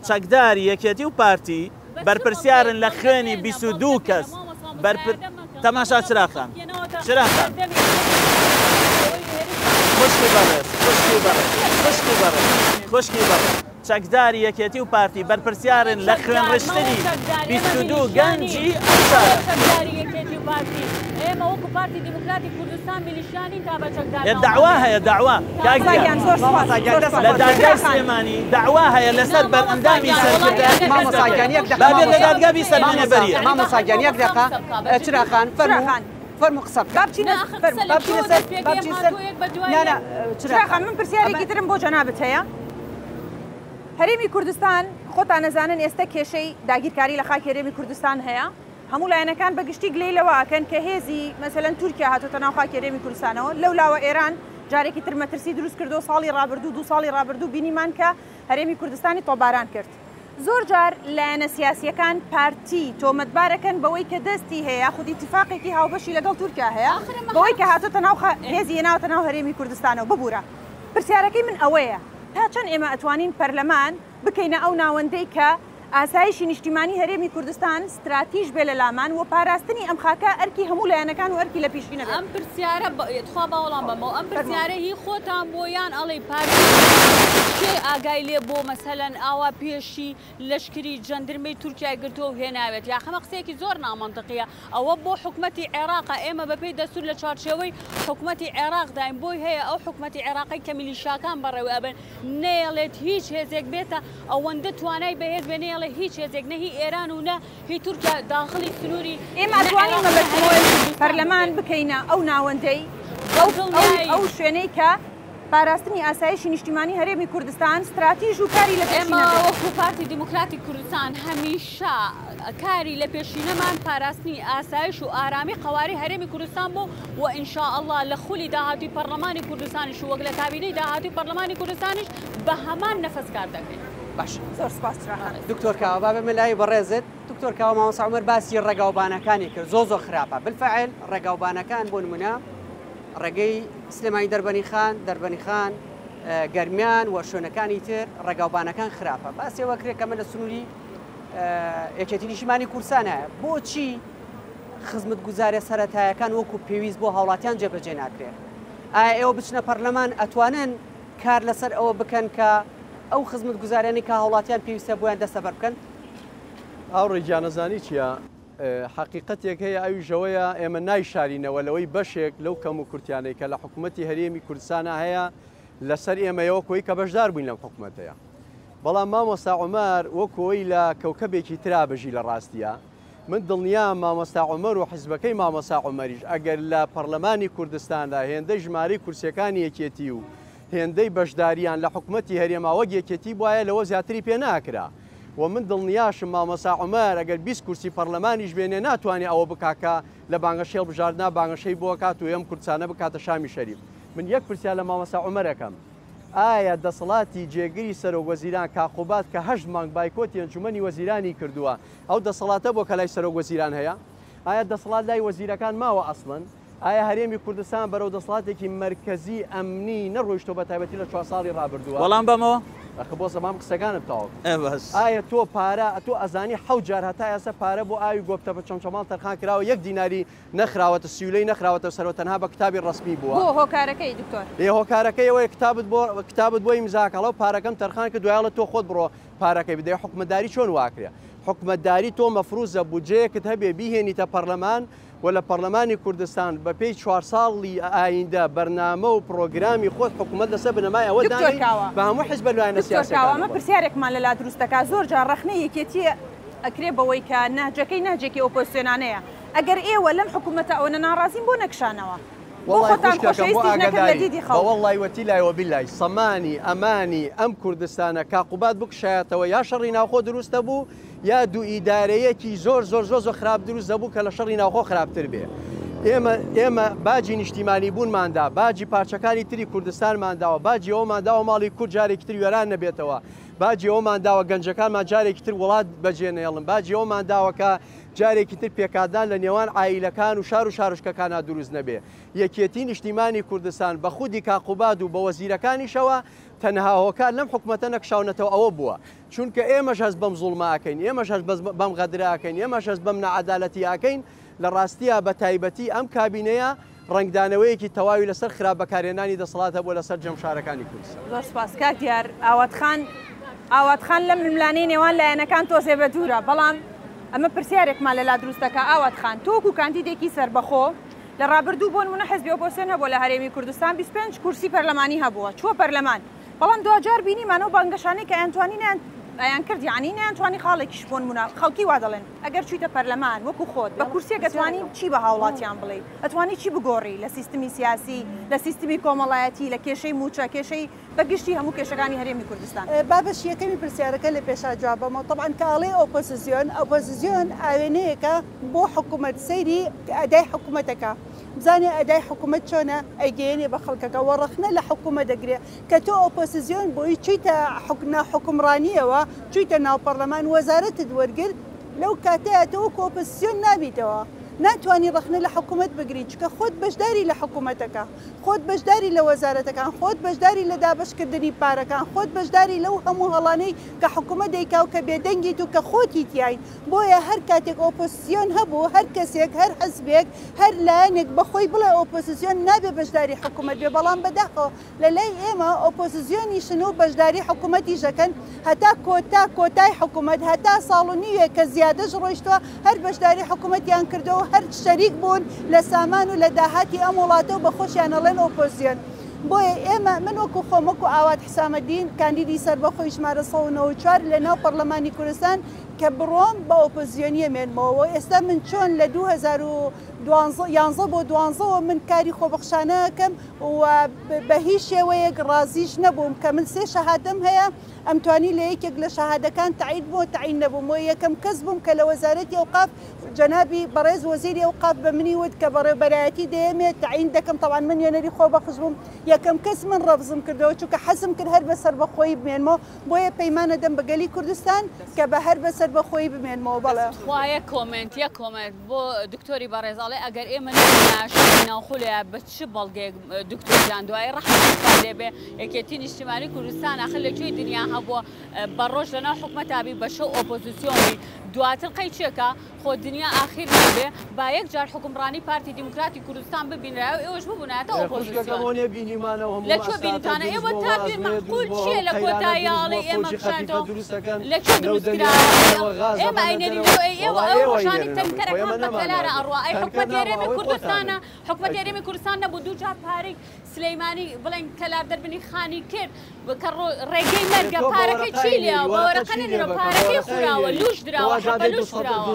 چەکداری یەکێتی و پارتی بەرپرسیارن لە خوێنی 22 کەس تەماشا چراخان خوشکی بەڕێز چەکداری یەکێتی و پارتی بەرپرسیارن لە خوێن ڕشتنی 22 گەنجی ئێمە وەکو پارتی دیموکراتی کوردستان میلیشیانی تا بە چەکدار داوا هەیە داوا لە دادگای سلێمانی داوا هەیە لەسەر بەرئەندامی سەرکردەکانی بابێت لە دادگا بیسەرمانە بەریە مامۆستاگیان یەک دقیقە چراخان فەرموو قسە چراخان من پرسیارێکی ترم بۆ جەنابەت هەیە هەرێمی کوردستان خۆتان نەزانن ئێستا کێشەی داگیرکاری لە خاکی هەرێمی کوردستان هەیە هەموو لایەنەکان بەگشتی گلەی لەوەکەن کە هێزی مەسەلەن تورکیا هاتوۆتە ناو خاکی هەرێمی کوردستانەوە لەو لاوە ئێران جارێکی تر مەترسی دروست کردو ساڵی ڕابردوو 2 ساڵی ڕابردوو بینیمان کە هەرێمی کوردستانی تۆباران کرد زۆر جار لایەنە سیاسیەکان پارتی تۆمەتبارەکەن بەوەی کە دەستی هەیە خودی اتفاقێکی هاوبەشی لەگەڵ تورکیا هەیە بەوەی کە هاتوۆتە ناو هێزی هێناوەتە ناو هەرێمی کوردستانەوە ببوورە پرسیارەکەی من ئەوەیە تا چەند ئێمە ئەتوانین پەرلەمان بکەینە ئەو ناوەندەی کە ئاسایشی نیشتیمانی هەرێمی کوردستان استراتیژ بێ لە لامان و پاراستنی ئەم خاکە ئەرکی هەموو لایەنەکان و ئەرکی لە پیشینە ئەم پرسیارە خوا باوەڵام بەمەوە ئەم پرسیارە هی خۆتان بۆیان ئەڵێ پارتی کێ ئاگای لێ بۆ مەسەلەن ئاوا پێشی لەشکری جەندرمەی تورکیای گرتووە و هێناوێت یا خەمە قسەیەکی زۆر نامەنتەقیە ئەوە بۆ حکومەتی عێراقە ئێمە بەپێی دەستور لە چارچێوەی حکومەتی عێراق داین بۆی هەیە ئەو حکومەتی عێراقی کە میلیشاکان بەڕێوە ئەبن نێڵێت هیچ هێزێک بێتە ئەوەندە توانای بەهێز بێ نێڵێ هیچ هێزێک نە هی ئێران و نە هی تورکیا داخلی سنووری ئێمە ئەتوانین پەرلەمان بکەینە ئەو ناوەندەی ئەو شوێنەی کە پاراستنی ئاسایشی نیشتیمانی هەرێمی کوردستان استراتیژ و کاری لە ئێمە وەکو پارتی دیموکراتی کوردستان هەمیشە کاری لە پێشینەمان پاراستنی ئاسایش و ئارامی قەواری هەرێمی کوردستان بوو و ئینشاءالله لە خولی داهاتووی پەرلەمانی کوردستانیش و وەک لە کابینەی داهاتووی پەرلەمانی کوردستانیش بە هەمان نەفەس کار دەکەین. باش زۆر سپاس دکتۆر کاوە بابێ ملای بەڕێزت دکتۆر کاوە مامۆستا عومەر باسی ڕێگاوبانەکانی کرد زۆر خراپە بالفعل ڕێگاوبانەکان بۆ نمونە ڕێگەی سلێمانی دەربەنی خان گەرمیان و شوێنەکانی تر ڕێگاوبانەکان خراپە باسیەوە کرێت کەمە لە سنووری یەکێتی نیشتیمانی کوردستانە بۆچی خزمەتگوزاریە سەرەتایەکان وەکو پێویست بۆ هاوڵاتیان جێبەجێ ناکرێت ئایا ئێوە بچنە پەرلەمان ئەتوانن کار لەسەر ئەوە بکەن کە ئەو خزمەتگوزاریانی کە هاوڵاتیان پێویستە بۆیان دەستەبەر بکەن ئەوڕێ گیانەزانی چییە؟ حقیقەتێک هەیە ئەویژەوەیە ئێمە نایشارینەوە لەوەی بەشێک لەو کەم و کورتیانەی کە لە حکوومەتی هەرێمی کوردستانە هەیە لەسەر ئێمەیەوە کۆی کە بەشدار بووین لەم حکوومەتەیە بەڵام مامۆستا عومەر وەکۆی لە کەوکەبێکی ترابژی لە ڕاستیە من دڵنیام مامۆستا عومەر و حیزبەکەی مامۆستا عومەریش ئەگەر لە پەرلەمانی کوردستاندا هێندەی ژمارەی کورسیەکانی یەکێتی و هێندەی بەشداریان لە حکوومەتی هەرێماوە یەکێتی بواە لەوە زیاتری پێ ناکرا و من دڵنیاشم مامۆستا عومەر ئەگەر 20 کورسی پەرلەمانیش بێنێ ناتوانێت ئەوە بکاکە لە بانگەشێڵ بژاردنا بانگەشەی بۆ کات و ئەم کورسانە بکاتە شامی شەریف من یەک پرسیار لە مامۆستا عومەرەکەم ئایا دەسەڵاتی جێگیری سەرۆکوەزیران کاخوبات کە 8 مانگ بایکۆتی ئەنجومەنی وەزیرانی کردووە ئەو دەسەڵاتە بۆ کە لای سەرۆکوەزیران هەیە ئایا دەسەڵات لای وەزیرەکان ماوە ئەسڵن ئایا هەرێمی کوردستان بەرەو دەسەڵاتێکی مرکزی ئەمنی نەڕۆیشتۆ بە تایبەتی لە 4 ساڵی ڕابردووە وەڵام بەمەوە بۆ زەمان قسەکانم تاوە ئایا تۆ پارە تۆ ئەزانی 7 جار هەتا ئێستا پارە بۆ ئاوی گۆپتە بە چەمچەماڵ تەرخان کراوە 1 دیناری نەخراوەتە سیولەی نەخراوەتە سەرەوە تەنها بە کتابی ڕسمی بووە بۆ هۆکارەکەی دکتۆر هۆکارەکەی ئەوەیە کتابت بۆ ئیمزاکەڵە و پارەکەم تەرخان کە دوایڵە تۆ خۆت بڕۆ پارەکەی بدەی حکومەتداری چۆن واکرێ حکومەتداری تۆ مەفروزە بودجەیەکت هەبێ بیهێنیتە پەرلەمان و لە پەرلەمانی کوردستان بە پێی 4 ساڵی ئایندە بەرنامە و پرۆگرامی خۆت حکوومەت لەسەر بنەمای ئەوە دانی بە هەموو حیزب لایەنە سیاسیەکان ئەمە پرسیارێکمان لەلا دروستەکە زۆر جار ڕەخنەی یەکێتی ئەکرێ بەوەی کە ناجەکەی ناجێکی ئۆپۆزیسیۆنانەیە ئەگەر ئێوە لەم حکوومەتە ئەوە ناڕازین بۆ نەکشانەوە والله وتیلای وبیلای سەمانی ئەمانی ئەم کوردستانە کاقوبات بکشایەتەوە یا شەڕی ناوخۆ دروستە بوو یا دوو ئیدارەیەکی زۆر خراپ دروست دەبوو کە لە شەڕی ناوخۆ خراپتر بێ. ئێمە باجی نیشتیمانی بوونماندا، باجی پارچەکانی تری کوردستانمانداوە، باجی ئەومانداوە ماڵی کورد جارێکی تر وێران نەبێتەوە، باجی ئەومانداوە گەنجەکانمان جارێکی تر وڵات بەجێنێڵن، باجی ئەومانداوەکە جارێکی تر پێکادان لە نێوان عائیلەکان و شار و شارشکەکانە دروست نەبێ. یەکێتی نیشتیمانی کوردستان بە خودی کاقوباد و بە وەزیرەکانیشەوە تەنها هۆکار لەم حکوومەتە نەکشاونەتەوە ئەوە بووە، چونکە ئێمەش هەست بەم زوڵماکەین، ئێمەش هەست بەم غەدراکەین، ئێمەش هەست بەم نەعەدالەتیاکەین. لە ڕاستیە بە تایبەتی ئەم کابینەیە ڕنگدانەوەیەکی تەواوی لەسەر خراپ بەکارهێنانی دەسەڵاتە بۆ لەسەر جەمشارەکانی کوردستان. زۆر سپاس کاک دیار ئاواتخان لەم ململانەی نێوان لایەنەکان تۆزێ بە دوورە، بەڵام ئەمە پرسیارێکمان لە لا دروستەکە ئاواتخان تۆکو کاندیدێکی سەربەخۆ لە ڕابردوو بۆ نمونە حزبی ئۆپۆزیسیۆن هەبووە لە هەرێمی کوردستان 25 کورسی پەرلەمانی هەبووە چووە پەرلەمان، بەڵام دوجار بینیمانەوە بانگەشانەی کە ئەیانتوانین ئەیان کرد یعنی نەیانتوانی خاڵێکیش بۆ نمونە خەڵکی وا دەڵێن ئەگەر چوویتە پەرلەمان وەکو خۆت بە کورسێک ئەتوانی چی بە هاوڵاتیان بڵێ، ئەتوانی چی بگۆڕی لە سیستمی سیاسی، لە سیستمی کۆمەڵایەتی، لە کێشەی موچە، کێشەی بەگشتی هەموو کێشەکانی هەرێمی کوردستان. بابەش یەکەمی پرسیارەکە لە پێشا جوابەمەوە طبعاً کاڵێ ئۆپۆزیسیۆن ئاوێنەیەکە بۆ حکوومەت سەیری ئەدای حکوومەتەکە بزانێ ئەدای حکوومەت چۆنە ئەیگەێنێ بە خەڵکەکە وەڕەخنە لە حکوومەت دەگرێت کە تۆ ئۆپۆزیسیۆن بۆی چیتە حکومڕانیەوە چیتە ناو پەرلەمان وەزارەتت وەرگرت لەو کاتەیە تۆ وەکو ئۆپۆزیسیۆن نابیتەوە، ناتوانانی ڕخنە لە حکوومەت بگری چکە خۆت بەشداری لە حکوومەتەکە، خۆت بەشداری لە وەزارەتەکان، خۆت بەشداری لە دابشکردنی پارەکان، خۆت بەشداری لەو هەموو هەڵانەی کە حکوومەت دەیکا و کە بێدەنگیت و کە خۆتی تیای. بۆیە هەر کاتێک ئۆپۆزیسیۆن هەبوو هەر کەسێک هەر حزبێک هەر لایەنێک بەخۆی بڵێ ئۆپۆزیسیۆن نابێ بەشداری حکوومەت بێ، بەڵام بەداخەوە لە لای ئێمە ئۆپۆزیسیۆنیشن و بەشداری حکوومەتیشەکەن هەتا کۆتای حکوومەت هەتا ساڵ و نیوێ کە زیادەش ڕۆیشتووە هەر بەشداری حکوومەتیان کردەوە هەر شەریک بوون لە سامان و لە داهاتی ئەم وڵاتە و بە خۆشیانەڵێن ئۆپۆزیۆن. بۆیە ئێمە من وەکو خۆمەکو ئاوات حسامەدین کاندیدی سەربەخۆی ژمارە 194 لە ناو پەرلەمانی کوردستان کە بڕۆم بە ئۆپۆزیۆنیە مێنمەوە. ئێستا من چۆن لە 2011 بۆ 12 من کاری خۆبەخشانەکەم و بە هیچ شێوەیەک ڕازیش نەبووم کە من 3 شەهادەم هەیە ئەمتوانی لە یەکێک لە شەهادەکان تایید بۆ تعین نەبووم و یەکەم کەس بووم کە لە وەزارەتی ئەوقاف جەنابی بەڕێز وەزیری ئەوقاف بە منی وت کە بەڕێبەرایەتی دەیەمێت تعین دەکەم. طبعاً من وێنەری خۆبەخش بووم، یەکەم کەس من ڕەفزم کردەوە چونکە حەزم کرد هەر بەسەر بەخۆی بمێنمەوە، بۆیە پەیمانە دەم بە گەلی کوردستان کە بە هەر بەسەر بەخۆی بمێنمەوە. بەڵێ خوایە کۆمنت بۆ دکتۆری بەڕێزاڵێ ئەگەر ئێمە ناوخولەیە بە چ بەڵگەیەک دکتۆرجان دوای ڕەحمەت لێبێ یەکێتی نیشتیمانی کوردستان ئاخر لەکوێی دنیا هەبووە بە ڕۆژ لەناو حکومەتابی بە شەو ئۆپۆزیسیۆنی دواتر قەی چێکە خۆ دنیا ئاخیر نابێ با یەک جار حکومڕانی پارتی دیموکراتی کوردستان ببینرا و ئێوەش ببوونایەتە ئۆپۆزیسیۆن لەکوێ بینتانە ئێوە تا بیر مەحقول چییە لە کۆتاییاڵی ئێمە بشێتەوە لەکوێ دروستکراوە ئێمە ئاینەری ئێوە ئەو ڕۆژانی تەنکەرەکان بەکەلارە ئەڕوا ئەی حکومەت هێرێمی کوردستانە حکومەت هێرێمی کوردستان نەبوو دوو جار پارەی سلەیمانی بڵێن کەلار دەربنی خانی کرد کە ڕێگەی مەرگە پارەکەی چی لێ بەوەرەقە نەدرا پارەکەی خوراوە لوش دراوە حەبە لوش دراوە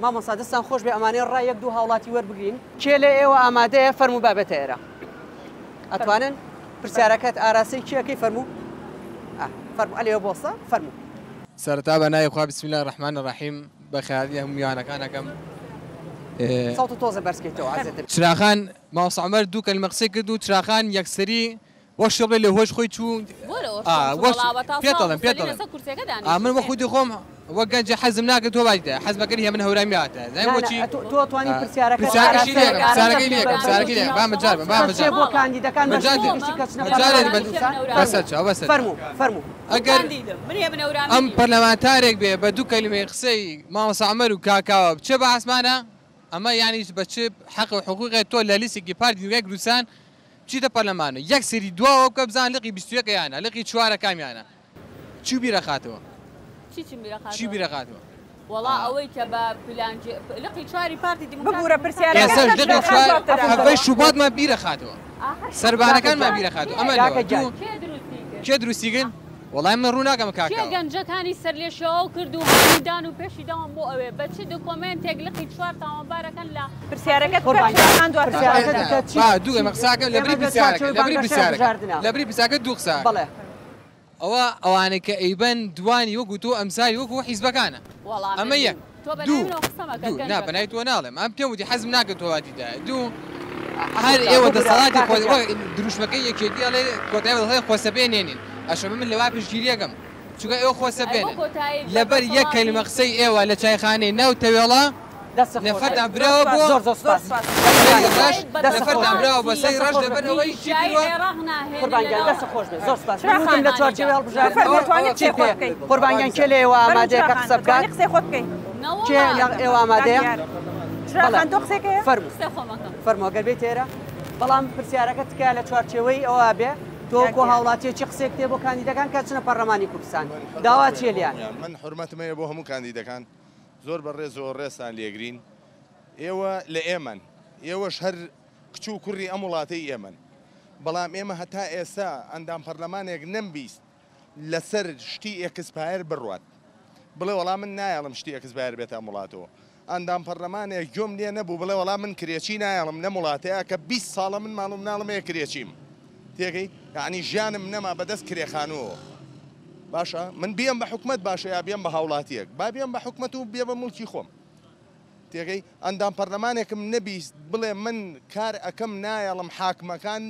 مامۆستا دەستان خۆش بێ ئەمانەی ڕای یەک دوو هاوڵاتی وەربگرین کێ لە ئێوە ئامادەیە فەرموو بابێتە ئێرە ئەتوانن پرسیارەکەت ئاراسی کێەکەی فەرموو فەرموو ئەلێوە بۆسە فەرموو سەرەتا بە ناوی خوا بسم الله الرحمن الرحیم بەخیالی هەموو میوانەکانەکەم سەوتە تۆزە بەرزکەیتەوە عەزیزم. چراخان ماوەسا عومەر دوو کەلمە قسەی کرد و چراخان یەکسەری وەک شەڵێ لە هۆش خۆی چوو پێڵم من وە خودی خۆم وەک گەنجە حەزم ناکرد تۆ باشیتە حەزمەکەی من هەورامیاتە زای بۆچی تۆ توانی پرسیارەکەی بۆ کاندیدەکان فەرموو ئەگەر ئەم پەرلەمانتارێک بێ بە دوو کەلیمەی قسەی مامۆستا عومەر و کاکاوە بچێ بە ئاسمانە ئەمە یعنی بە چ حەق و حقوقی تۆ لە لیستێکی پارتی دیموکراتی کوردستان بچیتە پەرلەمانە یەک سەری دواوە بکە بزان لقی 21یانە لقی 4 کامیانە چی بیرەخاتەوە چی بیرەخاتەوە وڵا ئەوەی کە بە لقی 4 پارتی دیموکراتی بگورە پرسیارەکەی شوباتمان بیرەخاتەوە سەربانەکانمان بیرەخاتەوە ئەمە کێ دروستیگەن وڵای من ڕوو ناکەم کاکە گەنجەکانی سەر لێشەوە کرد و هەمودان و پێشی داوام بۆ ئەوێ بەچی دۆکۆمنتێک لقی 4 تاوانبارەکەن لە پرسیارەکەت دوو ئێمە قساکەم لەبری پرسیارەکە دوو قسە ئەوە ئەوانەی کە ئەیبەن دوانی وەکو تۆ ئەمسای وەکو حیزبەکانە ئەمە یەک دوو بەنای تۆ ناڵێم ئەم پێم وتی حەزم ناکە تۆواتیدا دوو هەر ئێوە دەسەڵاتی دروشمەکەی یەکێتی ئەڵێ کۆتایی دەڵێ خۆسەبێنێنین ئەشەمە من لەوا پشتگیریەکەم چونکە ئێوە خۆسەبێنن لەبەر یەک کەلیمە قسەی ئێوە لە چایخانەی ناو تەوێڵە نەفەردان براوە بۆ نەفەردان براوە بە سەی ڕەش لەبەر ئەوەی قوربانگیان کێ لە ئێوە ئامادەیە کە قسە بکات قسەی خۆت بکەیت کێ ئێوە ئامادەیە تۆ قسێکەیە فەرمۆ گەر بێت تێرە بەڵام پرسیارەکە تکە لە چوارچێوەی ئەوە بێ تۆکۆ هاوڵاتیەکی قسێک تێ بۆ کاندیدەکان کە چنە پەرلەمانی کوردستان داوا چیە لیان من حرمەتمەیە بۆ هەموو کاندیدەکان زۆر بەڕێز و ڕێستان لێگرین ئێوە لە ئێمەن ئێوەش هەر کچ و کوڕی ئەم وڵاتەی ئێمەن بەڵام ئێمە هەتا ئێستا ئەندام پەرلەمانێک نەمبیست لەسەر شتی ئێکسپایر بڕوات بڵێ وەڵام من نایڵم شتی ئێکسپایر بێتە ئەم وڵاتەوە ئەندام پەرلەمانێک گوێم لێ نەبوو بڵێ وەڵام من کرێچی نایڵم لەم وڵاتەیە کە 20 ساڵە من ماڵم ناڵم هەیە کرێچیم تێگەی یعنی ژیانم نەما بەدەست کرێخانەوە باشە من بێم بە حکومت باشە یا بێم بە هاوڵاتیەک با بێم بە حکومت و بێ بە مڵکی خۆم تێگەی ئەندام پەرلەمانێکم نەبیست بڵێ من کار ئەەکەم نایەڵم حاکمەکان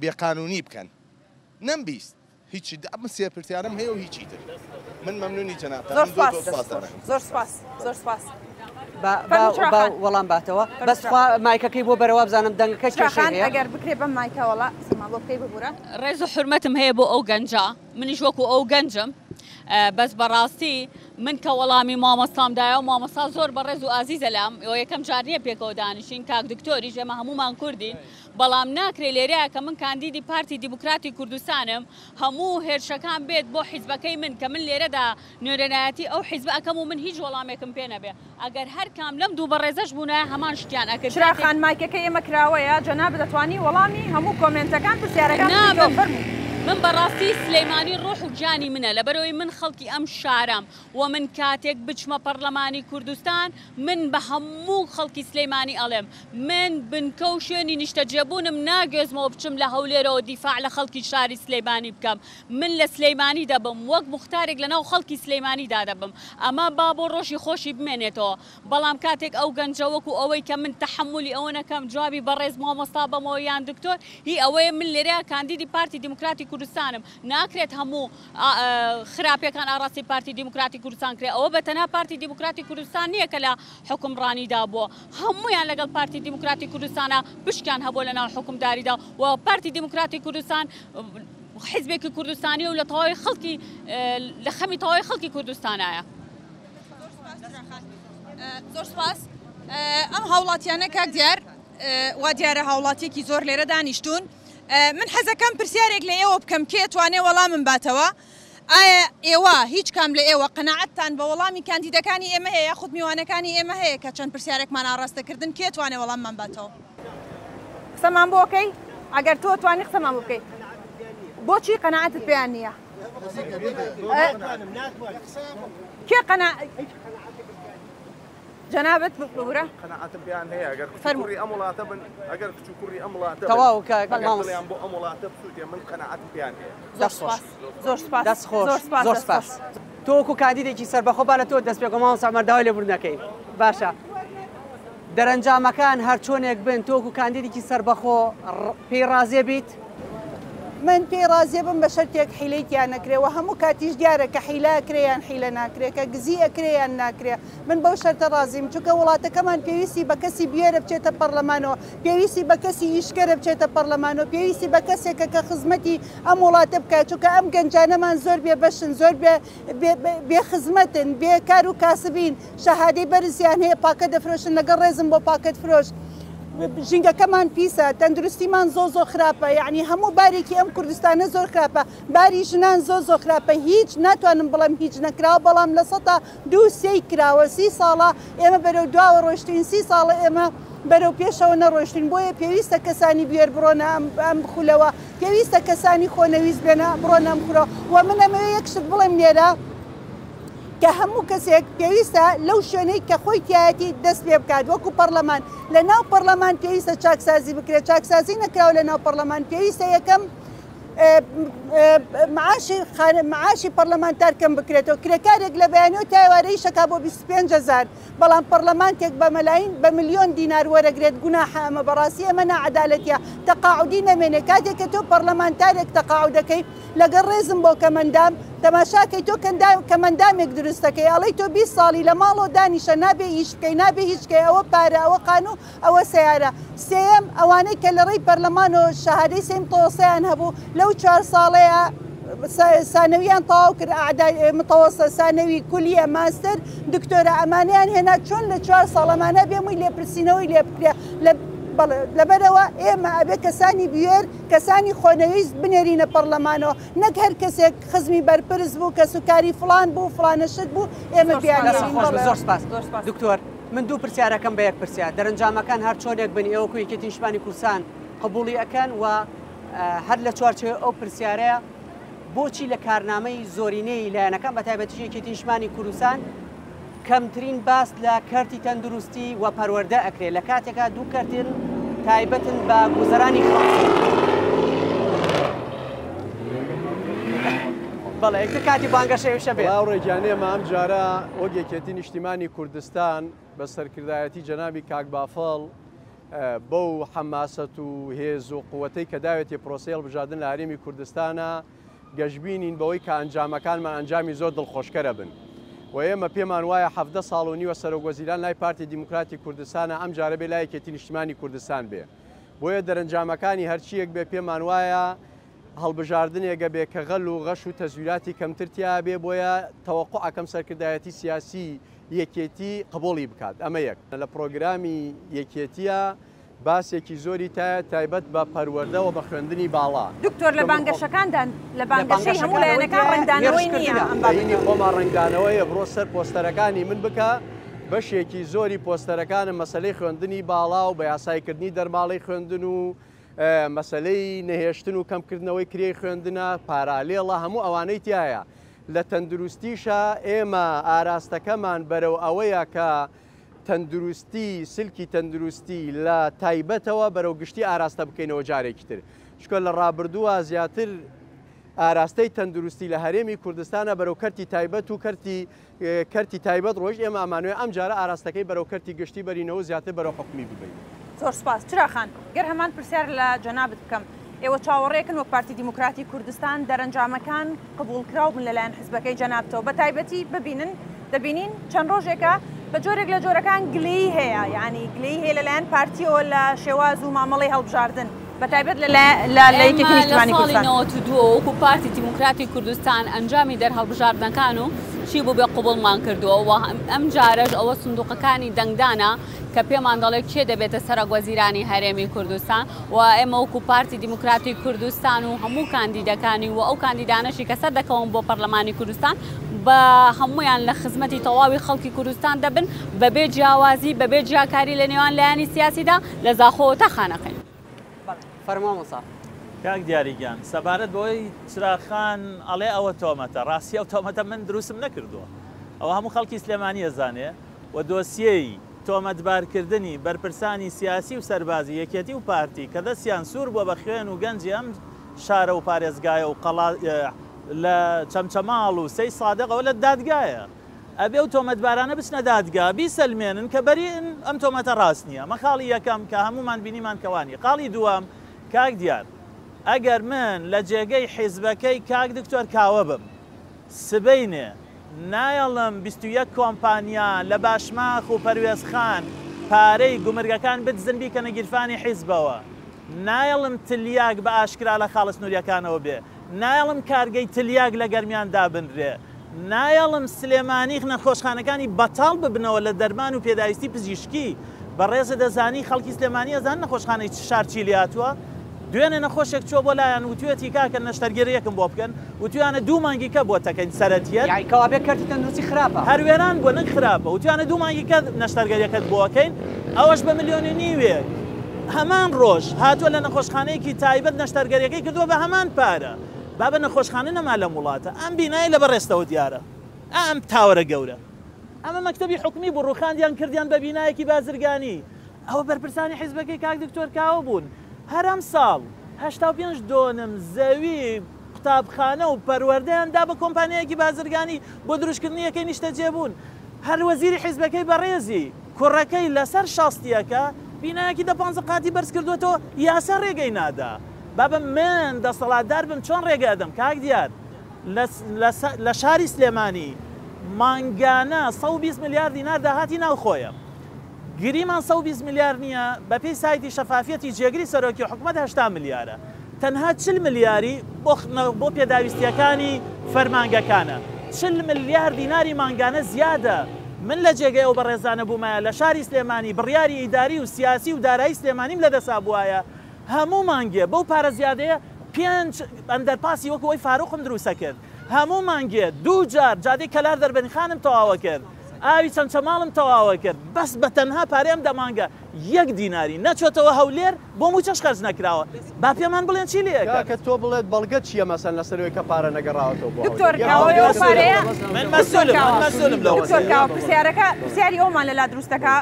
بێقانونی بکەن نەمبیست هیچی ئەم سێ پرسیارم هەیە و هیچی تر من مەمنونی جەناب زۆر سپاس زۆر سپاس وەڵام باتەوە بەسخوا مایکەکەی بۆ بەرەوە بزانم دەنگەکە چێشان ئەگەر بکرێ بەم مایکەوەڵا سما بۆ بکەی ببوورە ڕێز و حرمەتم هەیە بۆ ئەو گەنجە منیش وەکو ئەو گەنجم بەس بەڕاستی من کە وەڵامی مامۆستامدایە و مامۆستا زۆر بەڕێز و ئازیزە لام ئەوە یەکەم جاریە پێکەوە دانیشین کاک دکتۆریش ئێمە هەمومان کوردین بەڵام ناکرێ لێرەیە کە من کاندیدی پارتی دیموکراتی کوردستانم هەموو هێرشەکان بێت بۆ حیزبەکەی من کە من لێرەدا نوێرەنایەتی ئەو حیزب ئەەکەم و من هیچ وەڵامێکم پێ نەبێ ئەگەر هەر کام لەم دوو بەڕێزەش بوونایە هەمان شتیان ئەکرد شراخان مایکەکەی ئێمە کراوەیە جەناب دەتوانی وەڵامی هەموو کۆمنتەکان پرسیارەکان من بەڕاستی سلەیمانی ڕۆح و گیانی منە لەبەرەوەی من خەڵکی ئەم شارم و من کاتێک بچمە پەرلەمانی کوردستان من بە هەموو خەڵکی سلەیمانی ئەڵێم من بنکە و شوێنی نیشتەجێبوونم ناگوێزمەوە بچم لە هەولێرەوە دیفاع لە خەڵکی شاری سلەیمانی بکەم من لە سلەیمانی دەبم وەک مختارێک لەناو خەڵکی سلەیمانیدا دەبم ئەمە با بۆ ڕۆژی خۆشی بمێنێتەوە بەڵام کاتێک ئەو گەنجە وەکو ئەوەی کە من تەحملی ئەوە نەکەم جوابی بەڕێز مامۆستا بەمەوە یان دکتۆر هی ئەوەیە من لێرەیە کاندیدی پارتی دیموکراتی کوردستانم ناکرێت هەموو خراپەکان ئاڕاستی پارتی دیموکراتی کوردستان کرێ ئەوە بەتەنها پارتی دیموکراتی کوردستان نییە کە لە حکمڕانیدا بووە هەمویان لەگەڵ پارتی دیموکراتی کوردستانە پشکیان هەبوو لەناو حکومداریدا و پارتی دیموکراتی کوردستان حیزبێکی کوردستانی و لە تەواوی خەڵکی لە خەمی تەواوی خەڵکی کوردستانایە زۆر سپاس ئەم هاوڵاتیانە کاک دیار وا دیارە هاوڵاتیەکی زۆر لێرە دانیشتون من حەزەکەم پرسیارێک لە ئێوە بکەم کێ توانێ وەڵامم باتەوە ئایا ئێوە هیچ کام لە ئێوە قەنەعەتتان بە وەڵامی کاندیدەکانی ئێمە هەیە یاخود میوانەکانی ئێمە هەیە کە چەند پرسیارێکمان ئاڕاستەکردن کێ توانێ وەڵاممان باتەوە قسەمان بۆ بکەی ئەگەر تۆ توانی قسەمان بۆ بکەیت بۆچی قەنەعەتت پێیان نییە کێ جنابت ببورە قەنەعەتم پێیان هەیە ئەگەر کوڕی ئەم وڵاتە بن ئەگەر کچ و کوڕی ئەم وڵاتە تەواو بۆ ئەم وڵاتە بسووتێ من قەنەعەتم پێیان هەیە زۆر سپاس زۆر سپاس تۆ وەکو کاندیدێکی سەربەخۆ با لە تۆ دەست پێ مامۆستا مەرداوای لێبوردنەکەی باشە دەرەنجامەکان هەر چۆنێک بن تۆ وەکو کاندیدێکی سەربەخۆ پێی ڕازێ بیت من پێی ڕازێ بم بە شەرتێک حیلەیتیان نەکرێەوە هەموو کاتیش دیارە کە حیلاکرێیان حیلە ناکرێ کە گزی ئەکرێیان ناکرێ من بەو شەرتە ڕازیم چونکە وڵاتەکەمان پێویستی بە کەسی بێرە بچێتە پەرلەمانەوە پێویستی بە کەسی ئیشکەرە بچێتە پەرلەمانەوە پێویستی بە کەسێکە کە خزمەتی ئەم وڵاتە بکات چونکە ئەم گەنجانەمان زۆر بێ بەشن زۆر بێ خزمەتن بێ کار و کاسبین شەهادەی بەرزیان هەیە پاکە دەفرۆشن لەگەڵ ڕێزم بۆ پاکەت فرۆش ژینگەکەمان پیسە تەندروستیمان زۆ خراپە یعنی هەموو بارێکی ئەم کوردستانە زۆر خراپە باری ژنان زۆ خراپە هیچ ناتوانم بڵم هیچ نەکراوە بەڵام لە سەدا 2-3 کراوە 30 ساڵە ئێمە بەرەو دواوە ڕۆشتین 30 ساڵە ئێمە بەرەو پێشەوە نەڕۆشتین بۆیە پێویستە کەسانی بێر بڕۆنە ئەم بخولەوە پێویستە کەسانی خۆنەویست بێنە بڕۆ نەمخورە و من ئەمەوێ یەکشت بڵێم لێرە کە هەموو کەسێک پێویستە لەو شوێنەی کە خۆی تایەتی دەست پێ بکات وەکو پەرلەمان لە ناو پەرلەمان پێویستە چاکسازی بکرێت چاکسازی نەکراوە لە ناو پەرلەمان پێویستە یەکەم معاشی پەرلەمانتار کەم بکرێتەوە کرێکارێک لە بەیانەوە تایوارەی شەکا بۆ 25,000 بەڵام پەرلەمانتێک بە مەلاین بە ملیۆن دینار وەرەگرێت گوناحە ئەمە بەڕاستی ئەمە نەعەدالەتیە تەقاعودی نەمێنێ کاتێک کە تۆ پەرلەمانتارێک تەقاعود دەکەی لەگەڵ ڕێزم بۆ کەمەندام تەماشاکەی تۆ کەمەندامێک دروستەکەی ئەڵەی تۆ 20 ساڵی لە ماڵەوە دانیشە نابێ هیچ بکەی نابێ هیچ بکەی ئەوە پارە ئەوە قانون ئەوە سیارە سێم ئەوانەی کە لە ڕێی پەرلەمانەوە شەهادەی سێم تۆسەیان هەبوو لەو 4 ساڵەیە سانەویان تەواو کرد متەوەسە سانەوی کولیە ماستەر دکتۆرە ئەمانیان هێنا چۆن لە 4 ساڵەمانە بێمووی لێپرسینەوەی لێ بکرێ لەبەرەوە ئێمە ئەبێ کەسانی بوێر کەسانی خۆنەویست بنێرینە پەرلەمانەوە نەک هەر کەسێک خزمی بەرپرس بوو کە سوکاری فلان بوو فلانەشت بوو ئێمە زۆر سپاس دکتۆر من دوو پرسیارەکەم بە یەک پرسیار دەرەنجامەکان هەر چۆنێک بن ئێوەکو یەکێتی نیشتمانی کوردستان قبوڵی ئەکەن و هەر لە چوارچێوە ئەو پرسیارەیە بۆچی لە کارنامەی زۆرینەی لایەنەکان بە تایبەتی یەکێتی نیشتمانی کوردستان کەمترین باس لە کەرتی تەندروستی و پەروەردە ئەکرێت لە کاتێکا دوو کەرتن تایبەتن بە گوزەرانی خەڵکی بەڵێ یەکتر کاتی بانگەشەویشە بێت ڕێگیانێمە ئەم جارە وەک یەکێتی نیشتیمانی کوردستان بە سەرکردایەتی جەنابی کاک بافڵ بەو حەماسەت و هێز و قووەتەی کە داوێتی پرۆسەی هەڵبژاردن لە هەرێمی کوردستانە گەشتبینین بەوەی کە ئەنجامەکانمان ئەنجامی زۆر دڵخۆشکەرە بن و ئێمە پێمان وایە 17 ساڵ و نیوە سەرۆکوەزیران لای پارتی دیموکراتی کوردستانە ئەم جارە بێ لای یەکێتی نیشتیمانی کوردستان بێ بۆیە دەرەنجامەکانی هەرچیەک بێ پێمان وایە هەڵبژاردنێکە بێ کە غەل و غەش و تەزویراتی کەمترتیا بێ بۆیە تەوەقوعەکەم سەرکردایەتی سیاسی یەکێتی قبوڵی بکات ئەمە یەک لە پرۆگرامی یەکێتیە باسێکی زۆری تایبەت بە پەروەردە و بە خوێندنی باڵا دکتۆر لە بانگەشەکاندان لە بانگەشەی هەموو لایەنەکان ڕنگدانەوەی نییە خۆمان ڕنگدانەوەیە بڕۆ سەر پۆستەرەکانی من بکە بەشێکی زۆری پۆستەرەکانە مەسلەی خوێندنی باڵا و بە یاسایکردنی دەرماڵی خوێندن و مەسلەی نەهێشتن و کەمکردنەوەی کرێی خوێندنە پارالێڵە هەموو ئەوانەی تایە لە تەندروستیشە ئێمە ئاراستەکەمان بەرەو ئەوەیە کە تەندروستی سلکی تەندروستی لە تایبەتەوە بەرەو گشتی ئاراستە بکەینەوە جارێکی تر چکە لە ڕابردووە زیاتر ئاراستەی تەندروستی لە هەرێمی کوردستانە بەرەو کەرتی تایبەت و کەرتی تایبەت ڕۆژ ئێمە ئەمانوێ ئەم جارە ئاراستەکەی بەرەو کەرتی گشتی بەرینەوە زیاتر بەرەو حکومی ببین. زۆر سپاس چراخان گەر هەمان پرسیار لە جەنابت بکەم ئێوە چاوەڕێکن وەک پارتی دیموکراتی کوردستان دەرەنجامەکان قبولکراو بن لەلایەن حزبەکەی جەنابتەوە بە تایبەتی دەبینین چەند ڕۆژێکە بە جۆرێک لە جۆرەکان گلەی هەیە یعنی گلەی هەیە لەلایەن پارتیەوە لە شێواز و مامەڵی هەڵبژاردن بەتایبەت لە یەکێتی نیشتیمانی کوردستان وەکو پارتی دیموکراتی کوردستان ئەنجامی دەرهەڵبژاردنەکان و چی بوو بێ قوبڵمان کردووە و ئەم جارەش ئەوە سندوقەکانی دەنگدانە کە پێمان دەڵێت کێ دەبێتە سەرۆکوەزیرانی هەرێمی کوردستان و ئێمە وەکو پارتی دیموکراتی کوردستان و هەموو کاندیدەکانی و ئەو کاندیدانەشی کە سەر دەکەون بۆ پەرلەمانی کوردستان بە هەمویان لە خزمەتی تەواوی خەڵکی کوردستان دەبن بەبێ جیاوازی بەبێ جیاکاری لە نێوان لایانی سیاسیدا لە زاخۆوە تەخانەکەین. فەرمامەسا کاک دیاریگیان سەبارەت بۆی چراخان ئەڵێ ئەوە تۆمەتە ڕاستی ئەو تۆمەتە من دروستم نەکردووە ئەوە هەموو خەڵکی سلێمانی ئەزانێ و دۆسیەی تۆمەتبارکردنی بەرپرسانی سیاسی و سەربازی یەکێتی و پارتی کە دەستیان سوور بووە بە خوێن و گەنجی ئەم شارە و پارێزگایە و لە چەمچەماڵ و سەی سادەقەوە لە دادگایە ئەبێ و تۆمەتبارانە بچنە دادگا بیسەلمێنن کە بەرین ئەم تۆمەتە ڕاست نییە مەخاڵی یەکەم کە هەمومان بینیمان کەوانی قاڵی دووەم کاک دیار ئەگەر من لە جێگەی حیزبەکەی کاک دکتۆر کاوە بم سبەینێ نایەڵم 21 کۆمپانیا لە باشماخ و پەروێزخان پارەی گومرگەکان بدزن بیکەنە گیرفانی حیزبەوە نایەڵم تلیاک بە ئاشکرا لە خاڵە سنووریەکانەوە بێ نایەڵم کارگەی تلیاک لە گەرمیان دابنرێ نایەڵم سلێمانی نەخۆشخانەکانی بەتاڵ ببنەوە لە دەرمان و پێداویستی پزیشکی بەڕێزە دەزانی خەڵکی سلێمانی ئەزان نەخۆشخانەی شارچی لاتووە دوێنێ نەخۆشێک چۆ بۆ لایەن وتوێتی کاکە نەشتەرگەریەکم بۆ بکەن وتوانە 2 مانگی کە بۆ تەکەین سەرەتیە یاکەوابێ کەرتی تەندروستی خراپە هەروێران بۆ نەک خراپە وتوانە 2 مانگی کە نەشتەرگەریەکەت بۆکەین ئەوەش بە 1,5 میلیۆن هەمان ڕۆژ هاتووە لە نەخۆشخانەیەکی تایبەت نەشتەرگەریەکەی کردووە بە هەمان پارە بابە نەخۆشخانە نەما لە وڵاتە ئەم بینایە لە بەڕێستەوە دیارە ئەم تاوەرە گەورە ئەمە مەکتەبی حکومی بۆ ڕوخاندیان کردیان بە بینایەکی بازرگانی ئەوە بەرپرسانی حیزبەکەی کاک دکتۆر کاوە بوون هەرم ساڵ 85 دۆنم زەوی قوتابخانە و پەروەردەیاندا بە کۆمپانیایەکی بازرگانی بۆ دروستکردنی یەکەی نیشتەجێ بوون هەر وەزیری حیزبەکەی بەڕێزی کوڕەکەی لەسەر شاستیەکە بینایەکی دە 15 قاتی بەرز کردوێتەوە یاسا ڕێگەی نادا بابە من دەسەڵاتدار بم چۆن ڕێگە ئەدەم کاک دیار لە شاری سلێمانی مانگانە 120 میلیارد دینار داهاتی ناوخۆیە گریمان 120 میلیارد نییە بە پێی سایتی شەفافیەتی جێگری سەرۆکی حکوومەت 80 میلیارە تەنها 40 میلیاری بۆ پێداویستیەکانی فەرمانگەکانە 40 میلیارد دیناری مانگانە زیادە من لە جێگەی ئەو بەڕێزانە بوومایە لە شاری سلێمانی بڕیاری ئیداری و سیاسی و دارایی سلێمانیم لەدەسا بووایە هەموو مانگێ بەو پارە زیادەیە 5 ئەندەرپاسی وەکو ئەوی فاروقم دروستە کرد هەموو مانگێ 2 جار جادەی کەلار دەربەنی خانم تەواوە کرد ئاوی چەمچەماڵم تەواوە کرد بەس بە تەنها پارەم دەمانگە 1 دیناری نەچۆتەوە هەولێر بۆ موچەش خەرج نەکراوە با پێمان بڵێن چی لێکە کە تۆ بڵێت بەڵگە چییە مەسەن لەسەرەوەی کە پارە نەگەڕاوەتەوە بۆ دکتۆر کاوە پارەیە من مەسئولم لەوە دکتۆر کاوە پرسیاری ئەومان لەلا دروستەکە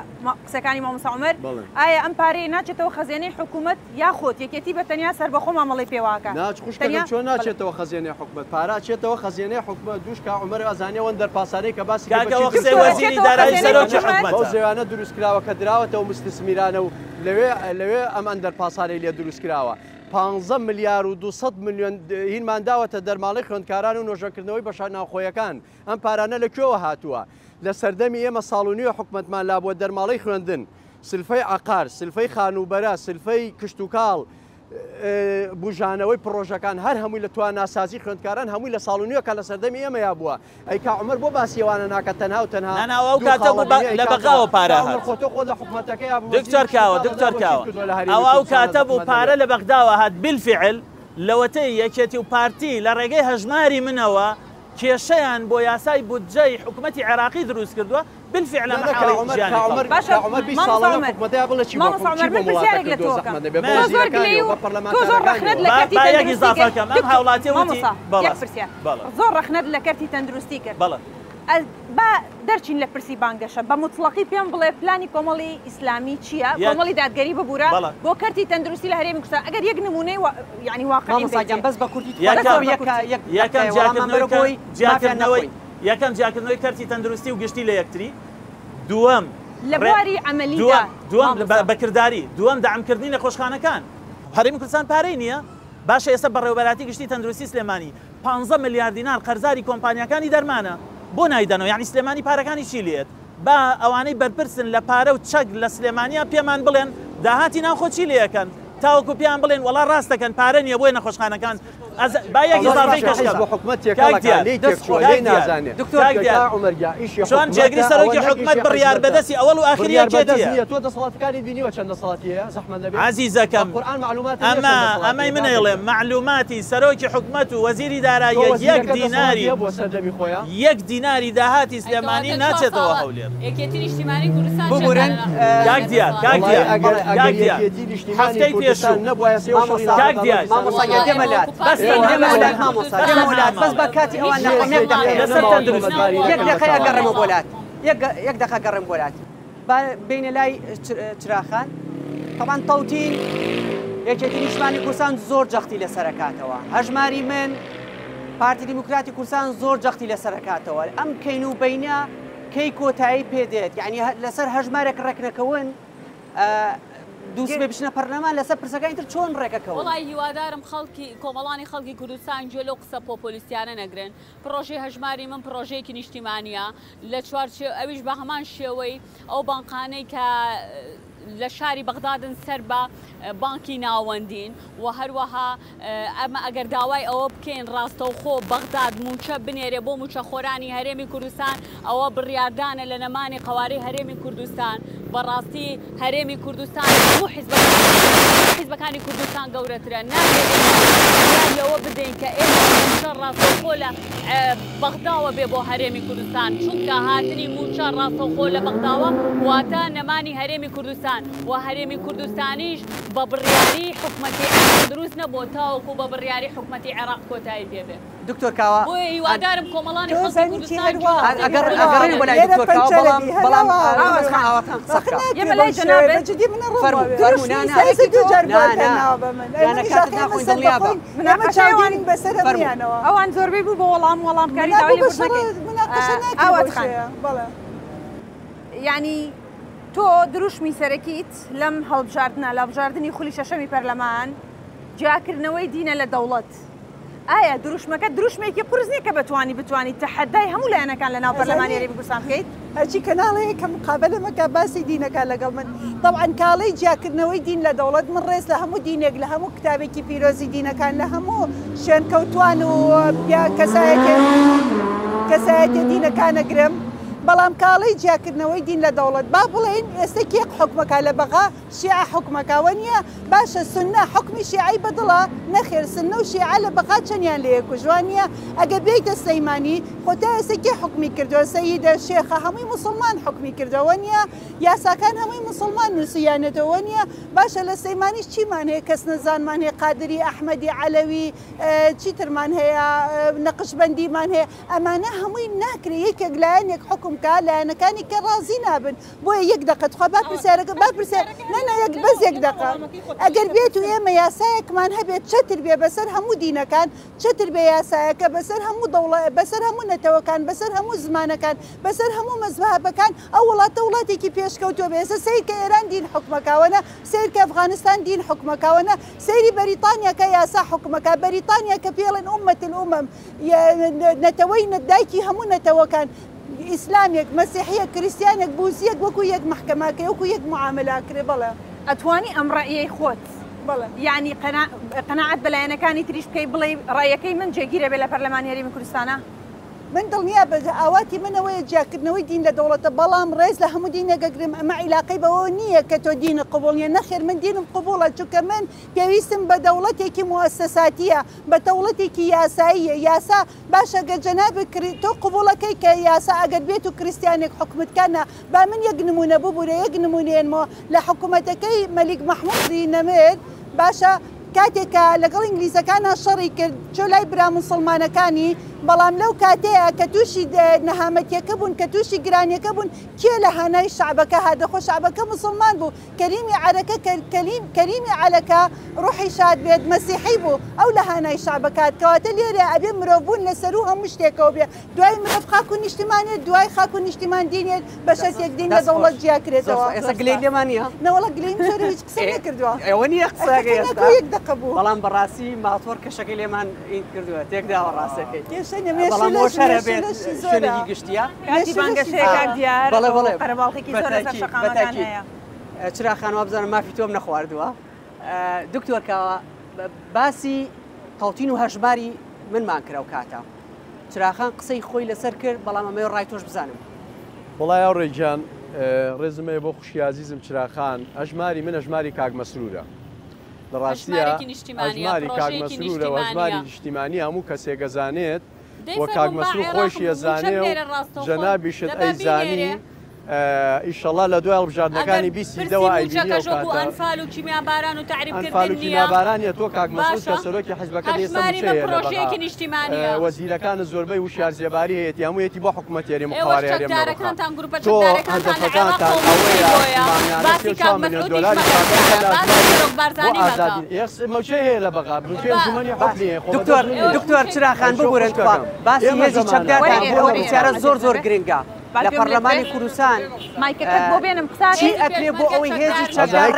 قسەکانی مامۆستا عومەر ئایا ئەم پارەی ناچێتەوە خەزێنەی حکوومەت یاخۆت یەکێتی بە تەنیا سەربەخۆ مامەڵی پێواکە ناچخشکە چۆن ناچێتەوە خەزێنەی حکوومەت پارە چێتەوە خەزێنەی حکوومەت دووش کا عومەر ئەزانێەوە دەرپاسانەی کە باسی قسەی وەزیری دارایی سەرۆکی حکوومەت ئەو زێوانە دروستکراوە کە دراوەتەوە مستثمیرانە و لەوێ ئەم ئەندەرپاسانەی لێ دروستکراوە 15 میلیارد و 200 میلیۆن هینمان داوەتە دەرماڵی خوێندکاران و نۆژەکردنەوەی بەشار ناوخۆیەکان ئەم پارانە لەکوێوە هاتووە لە سەردەمی ئێمە ساڵونیوە حکوومەتمان لابووە دەرماڵی خوێندن سلفەی عقار سلفەی خانوبەرە سلفەی کشت و کاڵ بژانەوەی پرۆژەکان هەر هەمووی لە توان ناسازی خوێندکاران هەمووی لە ساڵونیوەکە لە سەردەمی ئێمە یا بووە ئەی کا عومەر بۆ باسیێوانە ناکە تەنها و تەنها ئەو کاتە لە بەغاوە پارە خۆتۆ خۆ لە حکوومەتەکەی دکتۆر کاوە ئەو کاتە بوو پارە لە بەغداوە هات بالفعل لەوەتەی یەکێتی و پارتی لە ڕێگەی هەژماری منەوە کێشەیان بۆ یاسای بودجەی حکوومەتی عێراقی دروست کردووە بالفعل ئەمە حاڵی ژیانی ئیزافەکەم ئەم هاوڵاتی وتی زۆر ڕەخنەت لە کەرتی تەندروستی کرد با دەرچین لە پرسی بانگەشە بە مطلقی پێم بڵێ پلانی کۆمەڵی ئیسلامی چییە کۆمەڵی دادگەری ببوورە بۆ کەرتی تەندروستی لە هەرێمی کوردستان ئەگەر یەک نمونەی یعنی واقعی بەس بە کوردی یەکەم جیاکردنەوەی کەرتی تەندروستی و گشتی لە یەکتری دووەم لە بواری عەمەلیدا دووەم بەکردداری دووەم دەعمکردنی نەخۆشخانەکان هەرێمی کوردستان پارەی نییە باشە ئێستا بەڕێوەبەراتی گشتی تەندروستی سلێمانی 15 میلیارد دینار قەرزاری کۆمپانیەکانی دەرمانە بۆ نایدەنەوە یعنی سلێمانی پارەکانی چی لێت با ئەوانەی بەرپرسن لە پارە و چەک لە سلێمانیا پێمان بڵێن داهاتی ناوخۆ چی لێەکەن تاوەکو پیان بڵێن وڵا ڕاستەکەن پارە نییە بۆی نەخۆشخانەکان چۆن جێگری سەرۆکی حکوومەت بڕیار بەدەستی ئەوەڵ و ئاخریەکەتیە ئەمەی منەڵێ معلوماتی سەرۆکی حکوومەت و وەزیری دارایی 1 دیناری داهاتی سلێمانی ناچێتەوە هەولێر ببورن هەفتەی پێشوو بەس بە کاتی ئەوان یەک دقەیە گەڕێمە بۆلات یەک دقە گەڕێم بۆلات بینە لای چراخان طبعاً تەوتین یەکێتی نیشتمانی کوردستان زۆر جەختی لە سەرکاتەوە هەژماری من پارتی دیموکراتی کوردستان زۆر جەختی لە سەرکاتەوە ئەم کەین و بینە کەی کۆتایی پێدێت یعنی لەسەر هەژمارێک ڕێکنەکەون دووسبێ بچنە پەرلەمان لەسەر پرسەکانی تر چۆن ڕێکەکەەوە وڵی هیوادارم خەڵکی کۆمەڵانی خەڵکی کوردستان گوێ لەو قسە پۆپۆلیسیانە نەگرن پرۆژەی هەژماری من پرۆژەیەکی نیشتیمانیە لە چوارچێ ئەویش بە هەمان شێوەی ئەو بانقانەی کە لە شاری بەغدادن سەر بە بانکی ناوەندین و هەروەها ئەمە ئەگەر داوای ئەوە بکەین ڕاستەوخۆ بەغداد موچە بنێرێ بۆ موچەخۆرانی هەرێمی کوردستان ئەوە بڕیاردانە لە نەمانی قەوارەی هەرێمی کوردستان بەڕاستی هەرێمی کوردستان هەموو حیزبەکانی کوردستان گەورەترە ناوێت بدەین کە ئێمە ڕاستەوخۆ لە بەغداوە بێ بۆ هەرێمی کوردستان چونکە هاتنی موچە ڕاستەوخۆ لە بەغداوە واتە نەمانی هەرێمی کوردستان و هەرێمی کوردستانیش بە بڕیاری حکومەتی عێراق دروست نەبوو تاوەکو بە بڕیاری حکومەتی عێراق کۆتایی پێبێ. دکتۆر کاوە بۆیە هیوادارم کۆمەڵانی خەڵکی کوردستان ئەگەڕێن بۆ لای دکتۆر کاوە بەڵام ئاواتان سەخکە ئێمە لای جەنابێت جدی منە فەرموو چاوانین بەسەر هەمویانەوە ئەوان زۆربەی بوو بە وەڵامکاری ینی تۆ دروشمی سەرەکیت لەم هەڵبژاردنە لە بژاردننی خولی شەشەمی پەرلەمان جیاکردنەوەی دینە لە دەوڵەت. ئایا دروشمەکە دروشمێکی قورس نییە کە بتوانیت تەحەدای هەموو لایەنەکان لە ناو پەرلەمانی هەرێمی کوردستان بکەیت؟ هەرچی کەناڵەیە کە مقابلەمەکە باسی دینەکە لەگەڵ من طبعاً کاڵەی جیاکردنەوەی دین لە دەوڵەت من ڕێز لە هەموو دینێک لە هەموو کتابێکی پیرۆزی دینەکان لە هەموو شوێنکەوتوان و کەسایەتی دینەکانەگرم بەڵام کاڵەی جیاکردنەوەی دین لە دەوڵەت با بڵێن ئێستا کێک حکومەکە لە بەغا شیعە حکومەکەوە نییە باشە سنە حکمی شیعی بەدڵە نەخێر سنە و شیعە لە بەغا چەندیان لەیە کوژوان نییە ئەگە بێیتە سلەیمانی خۆتا ئێستا کێ حکمی کردووە سەیدە شێخە هەمووی موسڵمان حکمی کردەوە نییە یاساکان هەمووی موسڵمان نووسیانێتەوە نییە باشە لە سلەیمانیش چیمان هەیە کەس نەزانمان هەیە قادری ئەحمەدی عەلەوی چیترمان هەیە نەقشبەندیمان هەیە ئەمانە هەمووی ناکرێ یەکێک لایەنێک حکم لایەنەکانی کە ڕازی نابن بۆیە یەک دقت خوا با پرسیارەکە با پرسیار نەنە یەک بەس یەک دقە ئەگەر بێت و ئێمە یاسایەکمان هەبێت چەتر بێ بەسەر هەموو دینەکان چەتر بێ یاسایەکە بەسەر هەموو دەوڵەت بەسەر هەموو نەتەوەکان بەسەر هەموو زمانەکان بەسەر هەموو مەزهبەکان ئەو وڵاتە وڵاتێکی پێشکەوتووە بێ ئێستا سەیر کە ئێران دین حکومەکەوەنە سیر کە ئەفغانستان دین حکومەکەوەنە سەیری بەریتانیاکە یاسا حکومەکە بەریتانیا کە پێڵێن ئومەت الئومەم نەتەوەی نەدایکی هەموو نەتەوەکان ئیسلامیەک مەسیحیە کریسیانێک بوزیەک وەکو یەک محکەماکە وەکو یەک معاملاکرێ بەڵێ ئەتوانی ئەم ڕائیەی خۆت یعنی قەناعەت بەلایەنەکانی تریش بکەی بڵێ ڕایەکەی من جێگیرە بێ لە پەرلەمانی هەرێمی کوردستانە من دڵنیا بە ئاواتی منەوەیە جیاکردنەوەی دین لە دەوڵەتە بەڵام ڕێز لە هەموو دینەگەگرم ئەمە عیلاقەی بەوە نییە کە تۆ دینە قبوڵیە نەخێر من دینم قبوڵە چونکە من پێویستم بە دەوڵەتێکی موسساتیە بە دەوڵەتێکی یاساییە یاسا باشە گە جەنابێت تۆ قبوڵەکەی کە یاسا ئەگەر بێت و کریسیانێک حکومتکانە با من یەک نمونە ببوورە یەک نمونێنمەوە لە حکوومەتەکەی مەلیک مەحموودی نەمێت باشە کاتێکە لەگەڵ ئینگلیزەکانە شەڕی کرد چۆ لای برا موسڵمانەکانی بەڵام لەو کاتەیە کە تووشی نەهامەتیەکە بوون کە تووشی گرانیەکە بوون کێ لە هانای شعبەکە هادەخۆ شعبەکە موسڵمان بوو کەریمی عەرەکە کەریمی عەلەکە ڕوحی شاد بێت مەسیحی بوو ئەو لە هانای شعبەکات کەواتە لێرە ئەبێ مرۆڤ بوون لەسەر و هەموو شتێکەوە بێ دوای مرۆڤ خاک و نیشتیمانێت دوای خاک و نیشتیمان دینێت بە شەسێک دین لە دەوڵەت جیاکرێتەوە ئێستا گلەی لێمان نییە نەوەڵە گلەی زۆر هیچ قسە نەکردووە ئەوە نییە قسەکە ئێستا یەک دقە بوو بەڵام بەڕاستی ماتۆر کەشەکەی لێمان کردووە تێکداوە ڕاستەکەی بەڵام شەرە بێت شوێنێکی گشتیە کاتی بانگەشەیەکە دیار بەڵێ بەڵێ قەرەباڵقێکی زۆر لەسەر شەقامەکان هەیە چراخانەوە بزانم مافی تۆم نەخواردووە دکتۆر کاوە باسی قەوتین و هەژماری منمان کرا و کاتە چراخان قسەی خۆی لەسەر کرد بەڵام ئەمەوە ڕای تۆش بزانم وڵای ئەو ڕێگیان ڕێزمەیە بۆ خوشی عزیزم چراخان ئەژماری من ئەژماری کاک مەسرورە لە ڕاستیە ئەژماری کاک مەسرورە و ئەژماری نیشتیمانی هەموو کەسێک گەزانێت وە کاک مەسرور خۆشی ئەزانێ و جەنابیشت ئەیزانی ئیشەڵا لە دوای هەڵبژاردنەکانی بیستی دەوە ئایبینی ئەنفال و کیمیاباران و تعریفکردن نییە کیمیابارانیە تۆ کاک مەسرور کە سەرۆکی حیزبەکە دێستا پرۆژەیەکی نیشتیمانیە وەزیرەکانە زۆربەی وشیار زێباری هەیەی هەموویەتی بۆ حکوومەتی هەرێم خوارێ هەرێم گروپە چەکدارەکانتان ئەوەیە باسی کاک مەسرور مەوچەی هەیە لە بەغا بژێژمەنی حکمیە دکتۆر چراخان ببورن باسی هێزی چەکدارتان بۆ بچارە زۆر گرنگە لە پەرلەمانی کوردستان مایکەکەت بۆ بێنم قسە چی ئەکرێ بۆ ئەوەی هێزی چەکدار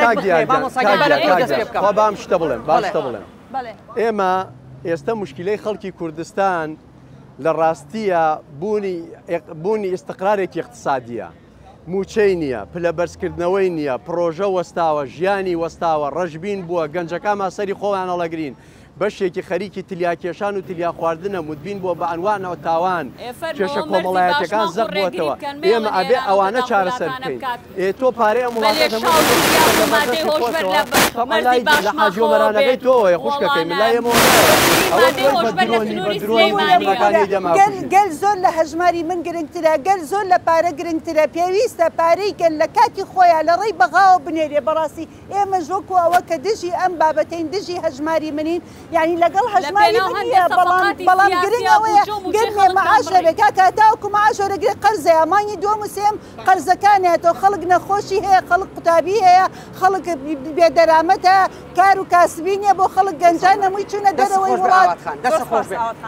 بام شتە بڵێم ئێمە ئێستا مشکلەی خەڵکی کوردستان لە ڕاستیە بوونی ئیستقرارێکی اقتصادیە موچەی نییە پلە بەرزکردنەوەی نییە پرۆژە وەستاوە ژیانی وەستاوە ڕەشبین بووە گەنجەکان ماسەری خۆیان هەڵەگرین بەشێکی خەریکی تلیاکێشان و تلیا خواردنە مدبین بۆ بە ئەنوانەوە تاوان کێشە کۆمەڵایەتەکان زەق بۆتەوە ئێمە ئەبێ ئەوانە چارەسەر بکەین تۆ پارەی ئەم وڵاتە لە حاجۆمەرانەکەی تۆیە خوشکەکەی ملایەمەوە گەل زۆر لە هەژماری من گرنگترە گەل زۆر لە پارە گرنگترە پێویستە پارەی گەل لە کاتی خۆیان لە ڕێی بەغاوە بنێرێ بەڕاستی ئێمە ژۆکو ئەوە کە دژی ئەم بابەتین دژی هەژماری منین یعنی لەگەڵ هەژماری منە بەڵام گرنگەوەیە گرمێ مەعاش لەبێ کاکە تاوکو مەعاش وەرەگرێ قەرزەیە مانگی دووەم و سێم قەرزەکانێتەوە خەڵک نەخۆشی هەیە خەڵک قوتابی هەیە خەڵک بێدەرامەتە کار و کاسبینیە بۆ خەڵک گەنجان نەمووی چوونە دەرەوەی وڵات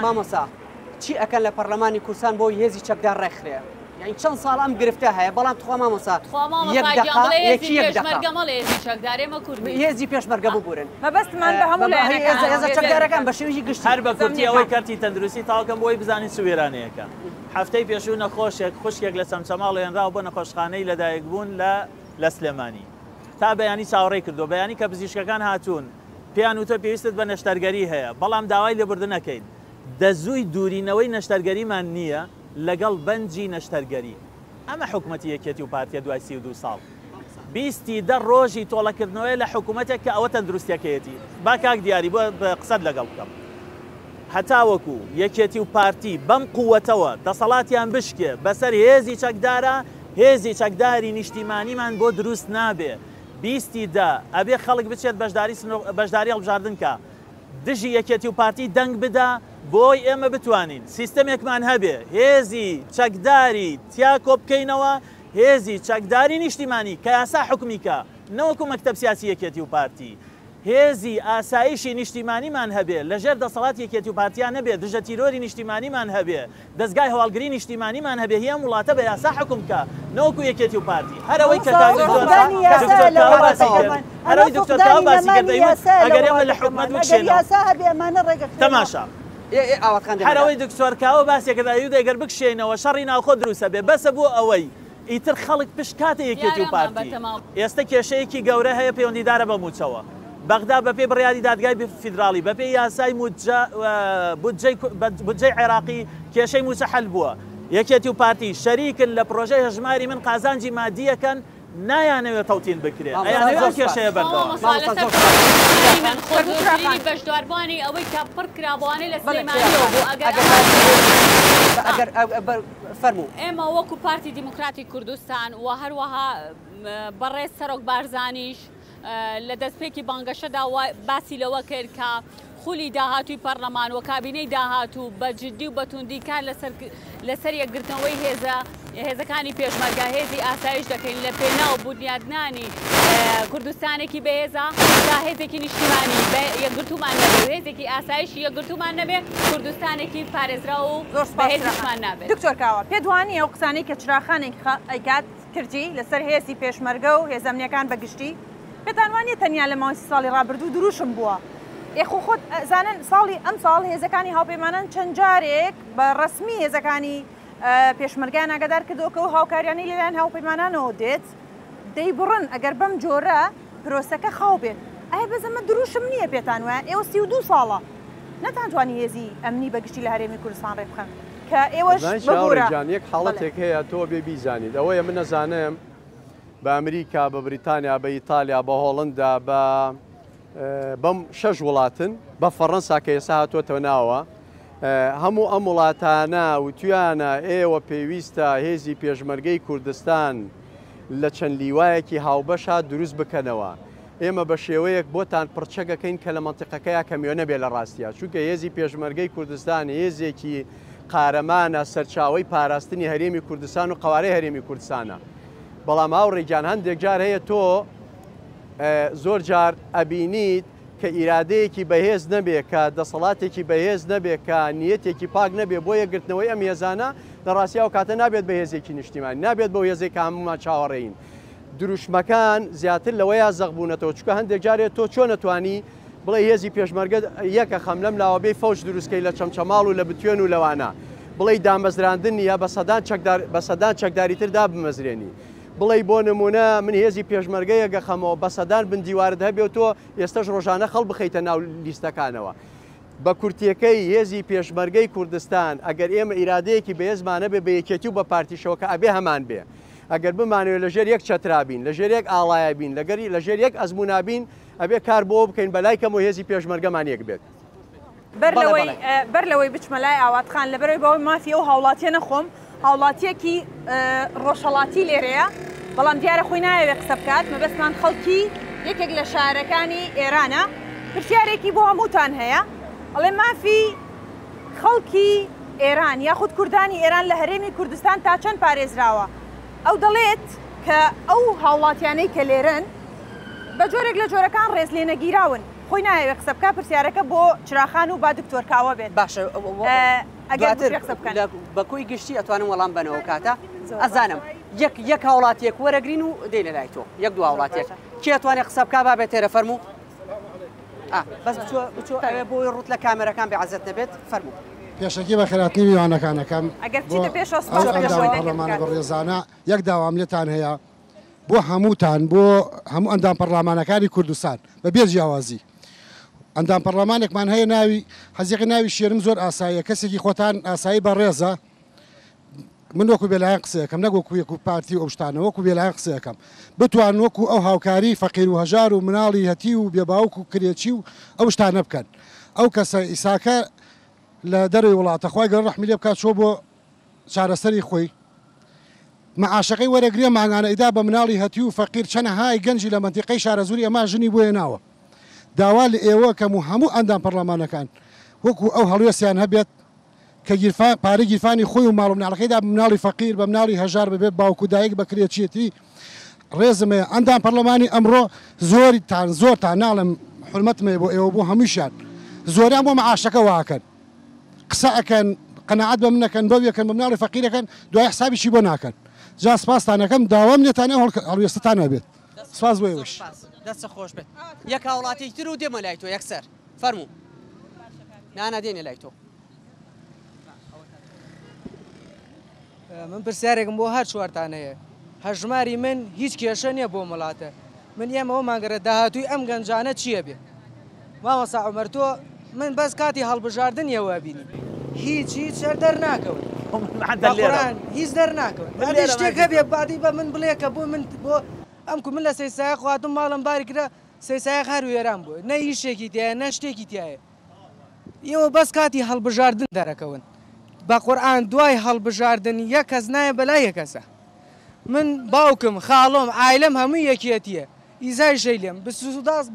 مامۆستا چی ئەکەن لە پەرلەمانی کوردستان بۆ هێزی چەکدار ڕێکخرێ یعنی چەند ساڵ ئەم گرفتە هەیە بەڵام تخوا مامۆستا هێزی پێشمەرگە ببورن مەبەستمان بە هەموو هێزە چەکدارەکان بە شێوەیەکی گشتی هەر بە کورتی ئەوەی کارتی تەندروستی تاوکەم بۆی بزانین سوێرانەیەەکە هەفتەی پێشوو نەخۆشێک خوشکێک لە چەمچەماڵ هێنراوە بۆ نەخۆشخانەی لەدایک بوون لە سلێمانی تا بەیانی چاوەڕێی کردو بەیانی کە پزیشکەکان هاتوون پێیان وتە پێویستت بە نەشتەرگەری هەیە بەڵام داوای لێبوردنەکەین دەزووی دوورینەوەی نەشتەرگەریمان نییە لەگەڵ بەنجی نەشتەرگەری ئەمە حکوومەتی یەکێتی و پارتیە دوای 32 ساڵ 20 ڕۆژی تۆڵەکردنەوەی لە حکوومەتێک کە ئەوە تەندروستیەکەیەتی با کاک دیاری بۆ قسەت لەگەڵ بکەم هەتا وەکو یەکێتی و پارتی بەم قووەتەوە دەسەڵاتیان بشکێ بەسەر هێزی چەکدارە هێزی چەکداری نیشتیمانیمان بۆ دروست نابێ 20 ئەبێ خەڵک بچێت بەشداری هەڵبژاردنکە دژی یەکێتی و پارتی دەنگ بدا بۆی ئێمە بتوانین سیستەمێکمان هەبێ هێزی چەکداری تیا کۆ بکەینەوە هێزی چەکداری نیشتیمانی کە یاسا حکومیکە نەوەکو مەکتەب سیاسی یەکێتی و پارتی هێزی ئاسایشی نیشتیمانیمان هەبێ لەژێر دەسەڵات یەکێتی و پارتیان نەبێ دژە تیرۆری نیشتیمانیمان هەبێ دەستگای هەواڵگری نیشتیمانیمان هەبێ هەیە وڵاتە بە یاسا حکومکە نەوەکو یەکێتی و پارتی هەرەوەی کە هەرەوەی دکتۆر باسی کردەوە ئەگەر ئێمە لە حکومەت بکشێنەوە تەماشا هەرەوەی دکتۆرکاوە باسێکە داوی دەگەر بکشێنەوە شەڕی ناوخۆ دروستە بێ بەسە بۆ ئەوەی ئیتر خەڵک پشت کاتە یەکێتی و پارتی ئێستا کێشەیەکی گەورە هەیە پەیوەندیدارە بە موچەوە بەغدا بەپێی بڕیاری دادگای فیدراڵی بەپێی یاسای بودجەی عێراقی کێشەی موچە حەل بووە یەکێتی و پارتی شەریکن لە پرۆژەی هەژماری من قازانجی مادیەکەن نایانەوێت تەوتین بکرێت ئەیانەوێت کێشەیە بەردەوام بەشداربوانی ئەوەی کە پڕ کرابوانەی لە سلێمانیەوە بوو ئەگەر فەرموو ئێمە وەکو پارتی دیموکراتی کوردستان و هەروەها بەڕێز سەرۆک بارزانیش لە دەستپێکی بانگەشەدا باسی لەوە کرد کە خولی داهاتووی پەرلەمان و کابینەی داهاتوو بە جددی و بەتوندی کار لەسەر یەکگرتنەوەی هێزەکانی پێشمەرگە هێزی ئاسایش دەکەین لە پێناو بنیادنانی کوردستانێکی بەهێزە تا هێزێکی نیشتیمانی یەکگرتومان نەبێت هێزێکی ئاسایشی یەکگرتومان نەبێت کوردستانێکی پارێزرا و بەهێزمان نابێت دکتۆر کاوە پێدوانی ئەو قسانەی کە چراخانێک ئەیکات کردی لەسەر هێزی پێشمەرگە و هێزەمنیەکان بەگشتی پێتانوانیە تەنیا لە ماوەی ساڵی ڕابردوو دروشم بووە ئێخۆ خۆت زانن ساڵی ئەم ساڵ هێزەکانی هاوپەیمانان چەند جارێک بە ڕسمی هێزەکانی پێشمەرگیان ئاگادار کردەوە کە و هاوکاریانەی لەلایەن هاوپەیمانانەوە دێت دەیبڕن ئەگەر بەم جۆرە پرۆسەکە خاو بێت ئایا بەزەمە دروشم نییە پێتان وایە ئێوە 32 ساڵە نەتانتوانی هێزی ئەمنی بەگشتی لە هەرێمی کوردستان ڕێ بخەن کە ئێوەش بەگورە یەک حاڵەتێک هەیە تۆ بێ بیزانیت ئەوەیە من نەزانم بە ئەمریکا بە بریتانیا بە ئیتالیا بە هۆڵندا بەم 6 وڵاتن بە فەڕەنسا کە ئێستا هاتوۆتەوە ناوە هەموو ئەم وڵاتانە وتویانە ئێوە پێویستە هێزی پێشمەرگەی کوردستان لە چەند لیوایەکی هاوبەشە دروست بکەنەوە ئێمە بە شێوەیەک بۆتان پرچەکەکەین کە لە منتیقەکەیە کەمیۆنە بێ لە ڕاستیە چونکە هێزی پێشمەرگەی کوردستان هێزێکی قارەمانە سەرچاوی پاراستنی هەرێمی کوردستان و قوارەی هەرێمی کوردستانە بەڵام هاوڕێگیان هەندێک جار هەیە تۆ زۆر جار ئەبینیت کە ئیرادەیەکی بەهێز نەبێ کە دەسەڵاتێکی بەهێز نەبێ کە نیەتێکی پاک نەبێ بۆ یەکگرتنەوەی ئەم هێزانە لە ڕاستیاو کاتە نابێت بە هێزێکی نیشتیمانی نابێت بۆ هێزێک هەمومان چاوەڕێین دروشمەکان زیاتر لەوەیە زەغبوونەتەوە چکە هەندێک جارێت تۆ چۆن نەتوانی بڵێ هێزی پێشمەرگە یەکە خەم لەم لاوەبەی فەوج دروستکەی لە چەمچەماڵ و لە بتوێن و لەوانە بڵێ دامەزراندن نیە بە سەدان چەکداریتردا بمەزرێنی بڵێ بۆ نمونە من هێزی پێشمەرگەیەگە خەمەوە بە سەدان بن دیوارت هەبێت تۆ ئێستش ڕۆژانە خەڵ بخەیتە ناو لیستەکانەوە بە کورتیەکەی هێزی پێشمەرگەی کوردستان ئەگەر ئێمە ئیرادەیەکی بەهێزمانە بێ بە یەکێتی و بە پارتیشەوەکە ئەبێ هەمان بێ ئەگەر بمانەوە لەژێر یەک چەترابین لەژێر یەک ئاڵایە بین لەژێر یەک ئەزمونابین ئەبێ کار بۆ بکەین بەلایکەم و هێزی پێشمەرگەمان یەک بێت بەر لەوەی بچمە لای ئاواتخان لەبەرەوەی بەوەی مافی ئەو هاوڵاتیە نەخۆم هاوڵاتیەکی ڕۆژهەڵاتی لێرەیە بەڵام دیارە خۆی نایەوێت قسە بکات مەبەستمان خەڵکی یەکێک لە شارەکانی ئێرانە پرسیارێکی بۆ هەمووتان هەیە ئەڵێ مافی خەڵکی ئێران یاخود کوردانی ئێران لە هەرێمی کوردستان تا چەند پارێزراوە ئەو دەڵێت کە ئەو هاوڵاتیانەی کە لێرن بە جۆرێک لە جۆرەکان ڕێز لێ نەگیراون خۆی نایەوێت قسە بکات پرسیارەکە بۆ چراخان و با دکتۆر کاوە بێت باشە بە کۆی گشتی ئەتوانم وەڵام بنەوە کاتە ئەزانم یەک هاوڵاتیەک وەرەگرین و دێنە لای تۆ یەک دو هاوڵاتێک کێ ئەتوانێت قسە بکات با بێت تێرە فەرموو بەس بچۆ ئەوێ بۆی ڕوت لە کامێرەکان بێعەزەت نەبێت فەرموو پێشەکی بە خراپنی میوانەکانەکەم پەرلەمانە بە ڕێزانە یەک داوام لێتان هەیە بۆ هەمووتان بۆ هەموو ئەندام پەرلەمانەکانی کوردستان بەبێ جیاوازی ئەندام پەرلەمانێکمان هەیە ناوی حەزیقی ناوی شێرم زۆر ئاساییە کەسێکی خۆتان ئاسایی بە ڕێزە من وەکو بێلایەن قسەیەکەم نەگوەکو یەکو پارتی ئەو شتانە وەکو بێلایەن قسەیەکەم بتوان وەکو ئەو هاوکاری فەقیر و هەژار و مناڵی هەتی و بێباوک و کرێچی و ئەو شتانە بکەن ئەو کەسە ئیساکە لە دەروی وڵاتە خۆی گەڕ ڕەحمی لێ بکات چۆ بۆ چارەسەری خۆی مەعاشەکەی وەرەگرێ ماگانە ئیدا بە مناڵی هەتی و فەقیر چەنە های گەنجی لە منتیقەی شارەزوری ئەما ژنی بۆ هێناوە داوا لە ئێوە کەم و هەموو ئەندام پەرلەمانەکان وەکو ئەو هەڵوێسیان هەبێت کە پارەی گیرفانی خۆی و ماڵ و مناڵەکەیدا بە مناڵی فەقیر بە مناڵی هەژار ببێت باوکو دایک بە کرێچیەتی ڕێزمەیە ئەندام پەرلەمانی ئەمڕۆ زۆرتان ناڵم حرمەتمێ بۆ ئێوە بۆ هەمووشیان زۆریان بۆ مەعاشەکە واکەن قسە ئەکەن قەنەعەت بە منەکەن بەو یەکەن بە مناڵی فەقیرەکەن دوای حسابیشی بۆ ناکەن جا سپاستانەکەم داوام لێتانێ هەڵوێستتان هەبێت سپاس بۆ ئێوەش دەستە خۆش بێت یەک هاوڵاتێکی تر و دێمە لای تۆ یەکسەر فەرموو نانە دێنێ لای تۆ من پرسیارێکم بۆ هەر چوارتان هەیە هەژماری من هیچ کێشە نییە بۆ وڵاتە من ئێمەوە ماگەرە داهاتووی ئەم گەنجانە چییە بێ مامەسا عومەر تۆ من بەس کاتی هەڵبژاردن یەوە بینی هیچ دەرناکەون هیچ دەرناکەون شتێکە بێ بادی بە من بڵێ کە بۆ من بۆ ئەمکو من لە سەیسایە خواتم ماڵم باری کرا سەیسایە هەر وێران بووە نە هیچێکی تایە نە شتێکی تایە ئێوە بەس کاتی هەڵبژاردن دەرەکەون بە قورئان دوای هەڵبژاردن یەک کەس نایە بەلای یەکەسە من باوکم خاڵۆم عایلەم هەموو یەکیەتیە ئیزای شەیلێم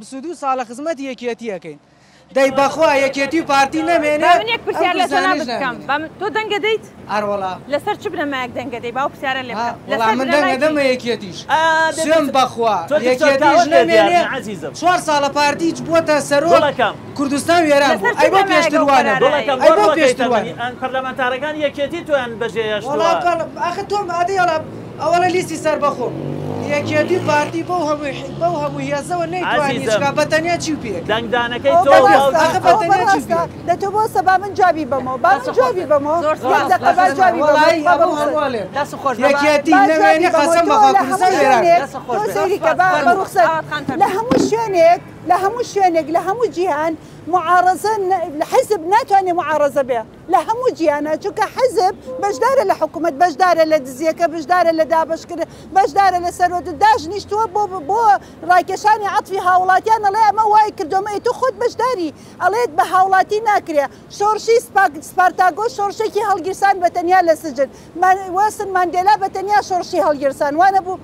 بسودو ساڵە خزمەت یەکیەتیەکەین دەی بەخوا یەکێتی و پارتی نەمێنێ من یەک پرسیار لە تۆ نابکەم تۆ دەنگە دەیت ئەروەڵا لەسەر چ بنەمایەک دەنگە دەی باو پرسیارە لێ بکەم من دەنگە دەمە یەکێتیش سوێن بەخوا یەکێتیش نەمێنێ 4 ساڵە پارتی بووەتە سەرۆک کوردستان وێران بوو ئەی بۆ پێشتروانە ئەی بۆ پێشتروانە پەرلەمانتارەکان یەکێتی تویان بەجێهێشتووە ئاخە تۆم ئادەیەڵا ئەوەڵە لیستی سەر بەخۆ یەکێتی پارتی بۆ هەموو هێزەوە نەیتوانی بەتەنیا چی پێ دەنگدانەکەی تۆ لە تۆ بۆ سەبا من جوابی بەمەوە با من جوابی بەمەوە یەکێتی نەوێنی قەسەم بەخوا کوردستان وێران تۆ سەیری کە بەڕوخسەت لە هەموو شوێنێک لە هەموو جیهان معارەزە حزب ناتوانێت معارەزە بێ لە هەموو جیهانە چونکە حزب بەشدارە لە حکوومەت بەشدارە لە دزیەکە بەشدارە لە دابشکرد بەشدارە لە سەرۆت و داژنیشتووە بۆ ڕاکێشانی عەتفی هاوڵاتیان ئەڵێ ئەمە وای کردومە تو خۆت بەشداری ئەڵێت بە هاوڵاتی ناکرێ شۆڕشی سپارتاگۆس شۆڕشێکی هەڵگیرسان بەتەنیا لە سجن وەسن ماندێلا بەتەنیا شۆڕشی هەڵگیرسان وانە بوو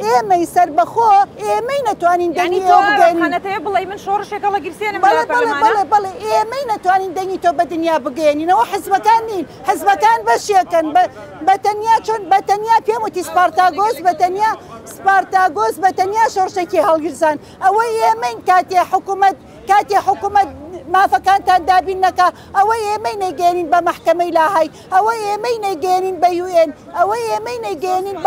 ئێمەی سەر بەخۆ ئێمەی نەتوانین دەنگی تۆ بگەینەوە بڵێ من شۆڕشێکە لە گیرسێنم بەڵێ ئێمەی نەتوانین دەنگی تۆ بە دنیا بگەێنینەوە حزبەکان نین حزبەکان بەشێکن بەتەنیا چۆن بەتەنیا پێم وتی سپارتاگۆس بەتەنیا شۆڕشێکی هەڵگیرسان ئەوەی ئێمەین کاتێ حکوومەت مافەکانتان دابین نەکە ئەوەی ئێمەی نەیگەێنین بە مەحکەمەی لاهای ئەوەی ئێمەی نەیگەێنین بە UN ئەوەی ئێمەی نەیگەێنین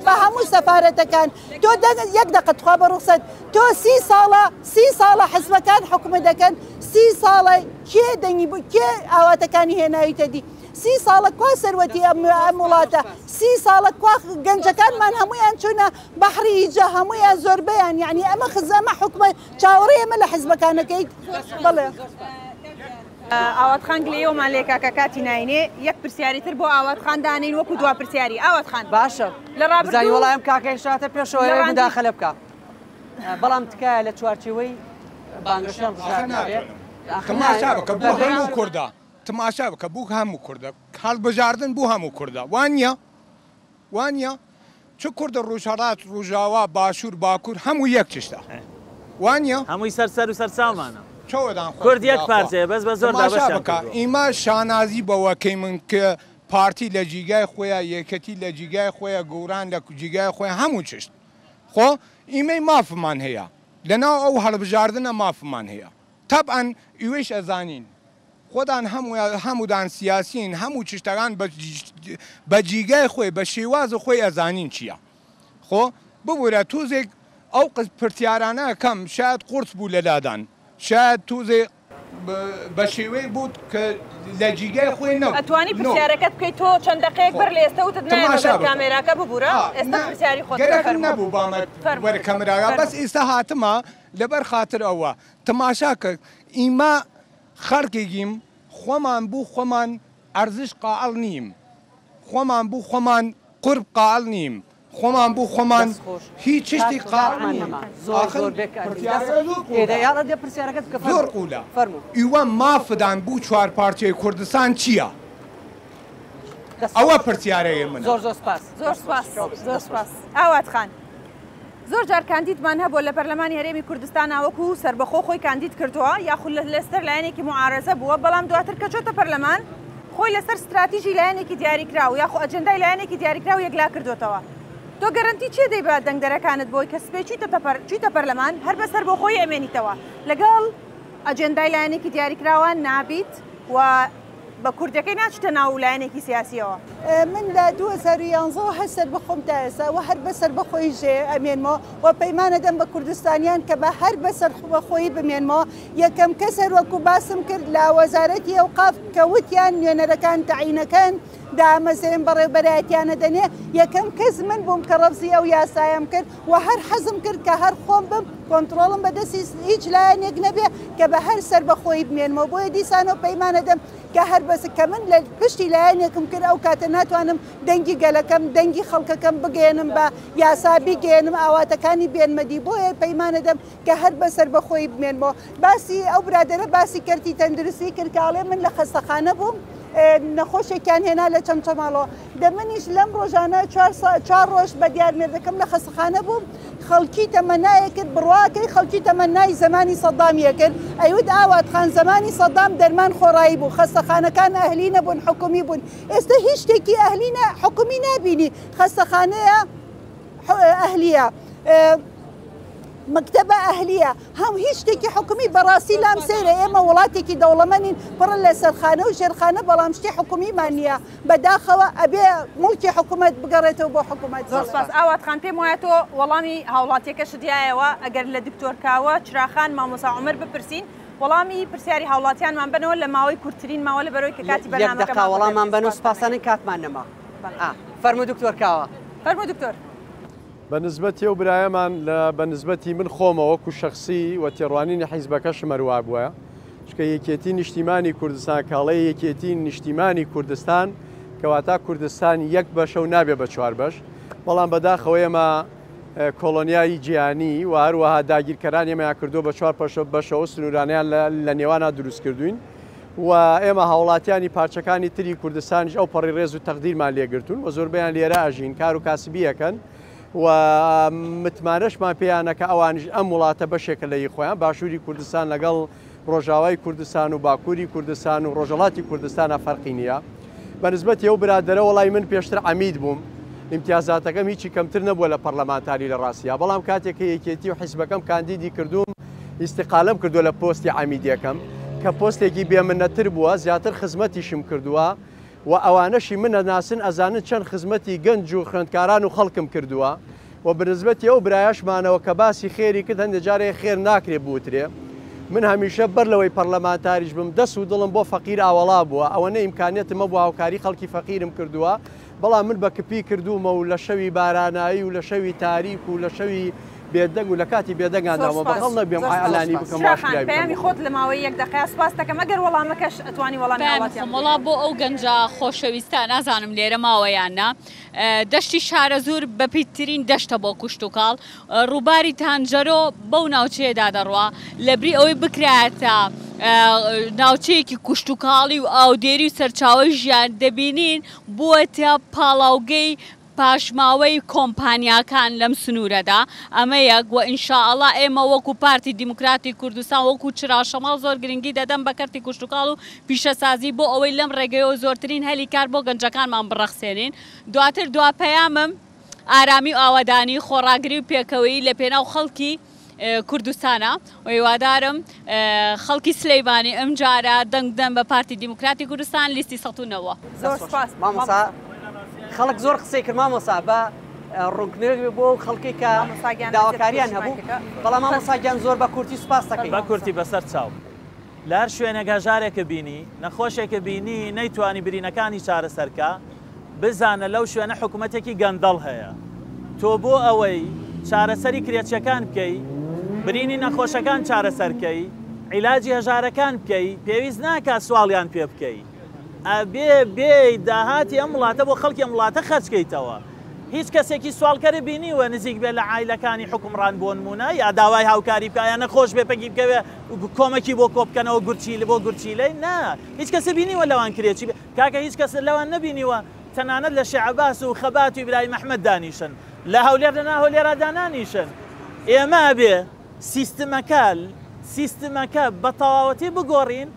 بە هەموو سەفارەتەکان تۆ یەک دقت خوا بە ڕوخسەت تۆ 30 ساڵە حزبەکان حکومە دەکەن 30 ساڵە کێ دەنگی بوو کێ ئاواتەکانی هێناویتە دی 30 ساڵە کوا سەروەتی ئەم وڵاتە 30 ساڵە کوا گەنجەکانمان هەمویان چوونە بەحری ئیجا هەمویان زۆربەیان یعنی ئەمە حکومە چاوەڕێ ئێمە لە حزبەکانەکەیت بڵێ ئاواتخان گلێەوەمان لێ کاکە کاتی ناینێ یەک پرسیاریتر بۆ ئاواتخان دانین وەکو دوا پرسیاری ئاواتخان باشە لە ڕابزای وەڵام کاکەی شاتە پێشەوە مداخەلە بکە بەڵام تکایە لە چوارچێوەی بانگەشە تەماشا بکە بۆ هەموو کوردە تەماشا بکە بوو هەموو کوردە هەڵبژاردن بوو هەموو کوردە وانە چ کوردە ڕۆژهەڵات ڕۆژاوا باشوور باکوور هەموو یەک چشتە وانە هەمووی سەر و سەرچاومانە کورد یەک پارچەیە بەس بە زۆر بکە ئیما شانازی بەوەکەی من کە پارتی لە جیگای خۆیان یەکەتی لە جیگای خۆیان گەوران لە جیگای خۆیان هەموو چشت خۆ ئیمەی مافمان هەیە لەناو ئەو هەڵبژاردنە مافمان هەیە تەبعەن ئیوەش ئەزانین خۆدان هەموودان سیاسین هەموو چشتەکان بە جیگای خۆی بە شێوازە خۆی ئەزانین چییە خۆ ببوورە تووزێک ئەو پرسیارانە کەم شاید قورس بوو لەلادان شاید تووزێ بە شێوەی بوو کە لە جیگای خۆی نەوە ئەتوانی پرسیارەکەت بکەیت تۆ چەند دقەیەک بەر لە ئێستا وتت نایە کامێراکە ببوورە ئێستا پرسیاری خۆت نەبوو بامەت وەرە کەمراگا بەس ئێستا هاتمە لەبەر خاتر ئەوە تەماشاکە ئیما خەڵکێکیم خۆمان بوو خۆمان ئەرزش قاعڵ نیم خۆمان بوو خۆمان قورب قاعڵ نیم خۆمان بوو خۆمان هیچ شتی زۆر قوولە ئیوە مافدان بوو چوار پارچەی کوردستان چییە؟ ئەوە پرسیارەیە من زۆر سپاس زۆر سپاس ئاواتخان زۆر جار کاندیدمان هەبوو لە پەرلەمانی هەرێمی کوردستان وەکو سربەخۆ خۆی کاندید کردووە یاخود لەسەر لایەنێکی معارەزە بووە بەڵام دواتر کە چۆتە پەرلەمان خۆی لەسەر استراتیژی لایەنێکی دیاریکراوە یاخو ئەجەندای لایەنێکی دیاریکراوە یەکلا کردوتەوە تۆ گەرنتی چێ دەیبات دەنگدەرەکانت بۆی کە سپێ چیتە پەرلەمان هەر بەسەر بۆ خۆی ئەمێنیتەوە لەگەڵ ئەجەندای لایەنێکی دیاریکراوە نابیت و بە کوردەکەی ناچتە ناو لایەنێکی سیاسیەوە من لە 2011 هەسەر بخۆم تا ئێستا و هەر بەسەر بەخۆی ژێ ئەمێنمەوە و پەیمانە دەم بە کوردستانیان کە بە هەر بەسەر بەخۆی بمێنمەوە یەکەم کەسەر وەکو باسم کرد لە وەزارەتی ئەوقاف کە وتیان نوێنەرەکان تەعینەکەن دامەزێن بەڕێوبەرایەتیانە دەنێ یەکەم کەس من بووم کە ڕەبزی ئەو یاسایم کرد و هەر حەزم کرد کە هەر خۆم بم کۆنتترۆڵم بەدەستی هیچ لایەنێک نەبێ کە بە هەر سەر بەخۆی بمێنمەوە بۆیە دیسانەوە پەیمانە دەم کە هەر بەس کە من لە پشتی لایەنێکم کرد ئەو کاتە ناتوانم دەنگی گەلەکەم دەنگی خەڵکەکەم بگێنم بە یاسا بگێنم ئاواتەکانی بێنمەدی بۆیە پەیمانە دەم کە هەر بەسەر بەخۆی بمێنمەوە باسی ئەو برادرە باسی کەرتی تەندروستی کرد کاڵێ من لە خەستەخانە بووم نەخۆشێکیان هێنا لە چەمچەماڵەوە دەمنیش لەم ڕۆژانە 4 ڕۆژ بە دیارمێردەکەم لە خەستەخانە بووم خەڵکی تەمەنایە کرد بڕواکەی خەڵکی تەمەنای زمانی سەدامیە کرد ئەیود ئاواتخان زمانی سەدام دەرمان خۆڕایی بوو خەستەخانەکان ئەهلی نەبوون حکومی بوون ئێستا هیچ شتێکی ئەهلی حکومی نابینی خەستەخانەیە ئەهلیە مەکتەبە ئەهلیە هەم هیچ شتێکی حکومی بەڕاستی لام سەیرە ئێمە وڵاتێکی دەوڵەمەنین پڕە لە سەرخانە و ژێرخانە بەڵام شتی حکومیمان نییە بەداخەوە ئەبێ مڵکی حکوومەت بگەڕێتەوە بۆ حکوومەت زۆر سپاس ئاواتخان پێم وایە تۆ وەڵامی هاوڵاتیەکەشت دیایەوە ئەگەر لە دکتۆرکاوە چراخان مامۆسا عومەر بپرسین وەڵامی پرسیاری هاوڵاتیانمان بنەوە لە ماوەی کورتترین ماوە لە بەرەوەی کە کاتی بەرنامەکە وەڵامان بنەوە سپاسانی کاتمان نەما فەرموو دکتۆرکاوە فەرموو دکتۆر بەنسبەتی ئەو برایەمان لە بەنسبەتی من خۆمەوە وەکو شخصی و تێڕوانینی حیزبەکەش مەروە بووە چکە یەکێتی نیشتیمانی کوردستان کاڵەی یەکێتی نیشتیمانی کوردستان کەواتە کوردستان یەک بەشە و نابێ بە 4 بەش بەڵام بەداخەوە ئێمە کۆلۆنیایی جیهانی و هەروەها داگیرکەران ئێمەیان کردو بە 4 بەشەوە سنوورانیان لە نێوانە دروست کردوین و ئێمە هاوڵاتیانی پارچەکانی تری کوردستانیش ئەو پەڕی ڕێز و تەقدیرمان لێگرتوون و زۆربیان لێرە ئاژین کار و کاسبیەکەن و متمانەشمان پێیانەکە ئەوانش ئەم وڵاتە بەشێکە لە خۆیان باشووری کوردستان لەگەڵ ڕۆژاوای کوردستان و باکووری کوردستان و ڕۆژەڵاتی کوردستانە فەرقی نییە بەنسبەتی ئەو برادرە وڵای من پێشتر عەمید بووم امتیازاتەکەم هیچی کەمتر نەبووە لە پەرلەمانتاری لە ڕاستیە بەڵام کاتێککە یەکێتی و حیزبەکەم کاندیدی کردوم ئیستیقالەم کردووە لە پۆستی عەمیدیەکەم کە پۆستێکی بێمنەتر بووە زیاتر خزمەتیشم کردووە و ئەوانەشی منە ناسن ئەزانن چەند خزمەتی گەنج و خوێندکاران و خەڵکم کردووە و بنسبەتی ئەو برایەشمانەوە کە باسی خێری کرد هەندێک جارێ خێر ناکرێ بوترێ من هەمیشە بەر لەوەی پەرلەمانتاریش بم دەست و دڵم بۆ فەقیر ئاوەڵا بووە ئەوەنە ئیمکانێتمە بۆ هاوکاری خەڵکی فەقیرم کردووە بەڵام من بە کپی کردومە و لە شەوی بارانایی و لە شەوی تاریک و لە شەوی بێدەنگ و لە کاتی بێدەنگانداوە بەخەڵ نەبێم ئالانی بکەم ماشیای پەیامی خۆت لە ماوەی یەک دقیقە سپاس دەکەم ئەگەر وەڵامەکەش ئەتوانی وەڵامی وڵا بۆ ئەو گەنجە خۆشەویستان نازانم لێرە ماوەیاننا دەشتی شارە زۆر بەپیتترین دەشتە بۆ کوشت و کاڵ ڕووباری تانجەرۆ بەو ناوچەیەدا دەڕوا لەبری ئەوەی بکرایەتە ناوچەیەکی کوشت و کاڵی و ئاودێری و سەرچاوی ژیان دەبینین بووەتە پاڵاوگەی پاشماوەی کۆمپانیاکان لەم سنوورەدا ئەمە یەک وە ئینشاءڵڵا ئێمە وەکو پارتی دیموکراتی کوردستان وەکو چراشەماڵ زۆر گرنگی دەدەم بە کەرتی کوشت و کاڵ و پیشەسازی بۆ ئەوەی لەم ڕێگەیەوە زۆرترین هەلی کار بۆ گەنجەکانمان بڕەخسێنین دواتر دواپەیامم ئارامی و ئاوادانی خۆڕاگری و پێکەوەی لە پێناو خەڵکی کوردستانە و هیوادارم خەڵکی سلەیمانی ئەم جارە دەنگدەن بە پارتی دیموکراتی کوردستان لیستی ١٩ زۆر سپاس مامۆستا خەڵک زۆر قسەی کرد مامۆستا بە ڕوونکردنەوە بۆ خەڵکی کە داواکاریان هەبوو بەڵام مامۆستاگیان زۆر بە کورتی سوپاس دەکەین بە کورتی بەسەر چاو لە هەر شوێنە گەژارێکە بینی نەخۆشێکە بینی نەیتوانی برینەکانی چارەسەرکە بزانە لەو شوێنە حکوومەتێکی گەندەڵ هەیە تۆ بۆ ئەوەی چارەسەری کرێچەکان بکەی برینی نەخۆشەکان چارەسەرکەی عیلاجی هەژارەکان بکەی پێویست ناکات سواڵیان پێ بکەی ئەبێ بێ داهاتی ئەم وڵاتە بۆ خەڵکی ئەم وڵاتە خەرجکەیتەوە هیچ کەسێکی سوالکەرە بینیوە نزیک بێ لە عایلەکانی حکومڕان بۆ نمونە یا داوای هاوکاری بکایە نەخۆش بێ پەگی بکەوێ کۆمەکی بۆ کۆبکەنەوە گورچی بۆ گورچیلەی نا هیچ کەسە بینیوە لەوان کرێکی کاکە هیچ کەس لەوان نبینیوە تەنانەت لە شێعەباس و خەبات و ئیبراهیم ئەحمەد دانیشن لە هەولێر لە ناهەولێرا دانانیشن ئێمە بێ سیستمەکە بە تەواوەتی بگۆڕین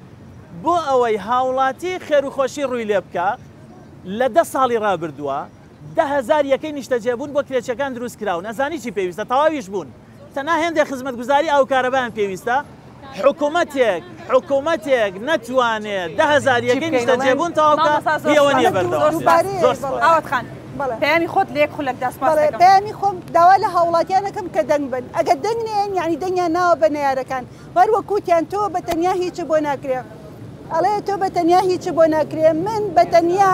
بۆ ئەوەی هاوڵاتی خێروخۆشی ڕووی لێ بکە لە 10 ساڵی ڕابردووە 10,000 یەکەی نیشتەجێبوون بۆ کرێچەکان دروست کراون نەزانی چی پێویستە تەواویش بوون تەنها هێندێک خزمەتگوزاری ئەو کارەبایان پێویستە حکوومەتێک نەتوانێت 10,000 یەکەی نیشتەجێبوون تەواوکە هیەوە نییە بەردەوام خان پەیامی خۆت لێک خولەک دەسپاس دەکەم پەیامی خۆم داوا لە هاوڵاتیانەکەم کە دەنگ بن ئەگەر دەنگ نێن یعنی دەنگیان ناوە بە نەیارەکان وەروەکوتیان تۆ بەتەنیا هیچ بۆ ناکرێ ئەڵێ تۆ بەتەنیا هیچ بۆ ناکرێ من بەتەنیا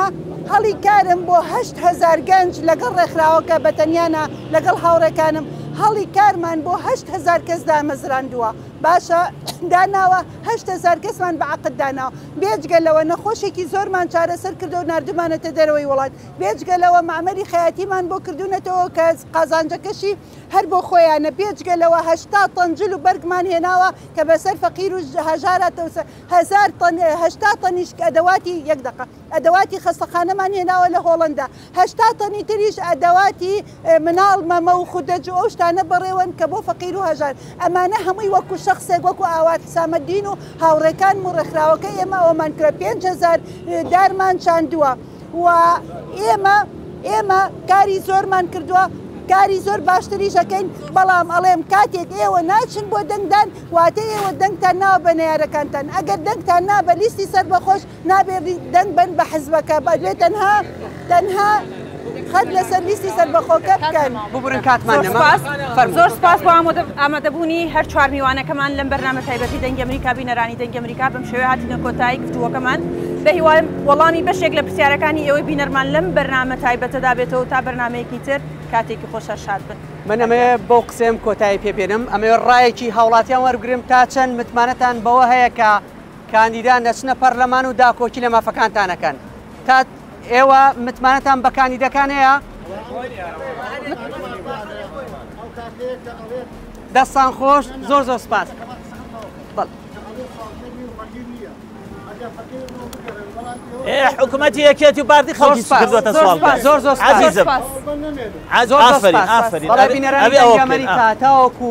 هەڵی کارم بۆ 8,000 گەنج لەگەڵ ڕێکخراوەکە بەتەنیانە لەگەڵ هاوڕێکانم هەڵی کارمان بۆ 8,000 کەس دامەزراندووە باشە داناوە 8,000 کەسمان بەعقد داناوە بێجگەلەوە نەخۆشێکی زۆرمان چارەسەر کردو و نردمانەتە دەرەوەی وڵات بێجگەلەوە معمەری خەیاتیمان بۆ کردوونەتەوە کە قازانجەکەشی هەر بۆ خۆیانە بێجگەلەوە 80 تەنجل و بەرگمان هێناوە کە بەسەر فەقیر و هەژاراتەوە 80 تەنیش ئەدەواتی یەک دقە ئەدەواتی خەستەخانەمان هێناوە لە هۆڵندا 80 تەنی تریش ئەدەواتی مناڵ مەمە و خودەج و ئەو شتانە بەڕێوەن کە بۆ فەقیر و هەژار ئەمانە هەمووی وەکو شخصێک وەکو ئاوات حسامەدین و هاوڕێکان و ڕێکخراوەکە ئێمە ئەومان کرا 5,000 دارمان چاندووە و ئێمە کاری زۆرمان کردووە کاری زۆر باشتریش ئەەکەین بەڵام ئەڵێم کاتێک ئێوە ناچن بۆ دەنگدان واتە ئێوە دەنگتان ناوە بە نەیارەکانتان ئەگەر دەنگتان نا بە لیستی سەربەخۆش نابێت دەنگ بن بە حزبەکە بەێت تەنها خەت لەسەر لیستی سەربەخۆکە بکەن ببورن کاتمان زۆر سپاس بۆ ئامادەبوونی هەر چوار میوانەکەمان لەم بەرنامە تایبەتی دەنگی ئەمریکا بینەرانی دەنگی ئەمریکا بەم شێوەیە هاتینە کۆتایی گفتووەکەمان بە هیوای وەڵامی بەشێک لە پرسیارەکانی ئێوەی بینەرمان لەم بەرنامە تایبەتەدا بێتەوە تا بەرنامەیەکی تر کاتێکی خۆشە شاد بن من ئەمەیە بۆ قسەم کۆتایی پێپێنم ئەمەوێ ڕایەکی هاوڵاتیان وەربگرم تا چەند متمانەتان بەوە هەیە کە کاندیدان دەچنە پەرلەمان و داکۆکی لە مافەکانتانەکەن تا ئێوە متمانەتان بە کاندیدەکان هەیە دەستان خۆش زۆر سپاس حکوومەتی یەکێتی و پارتی خەڵکی کردووەتە سوال زۆر عزیزم بینەرانی ئەمریکا تاوەکو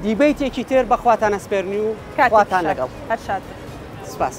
دیبەیتێکی تر بەخواتان ئەسپێرنی و خواتان لەگەڵ هەر شاد سپاس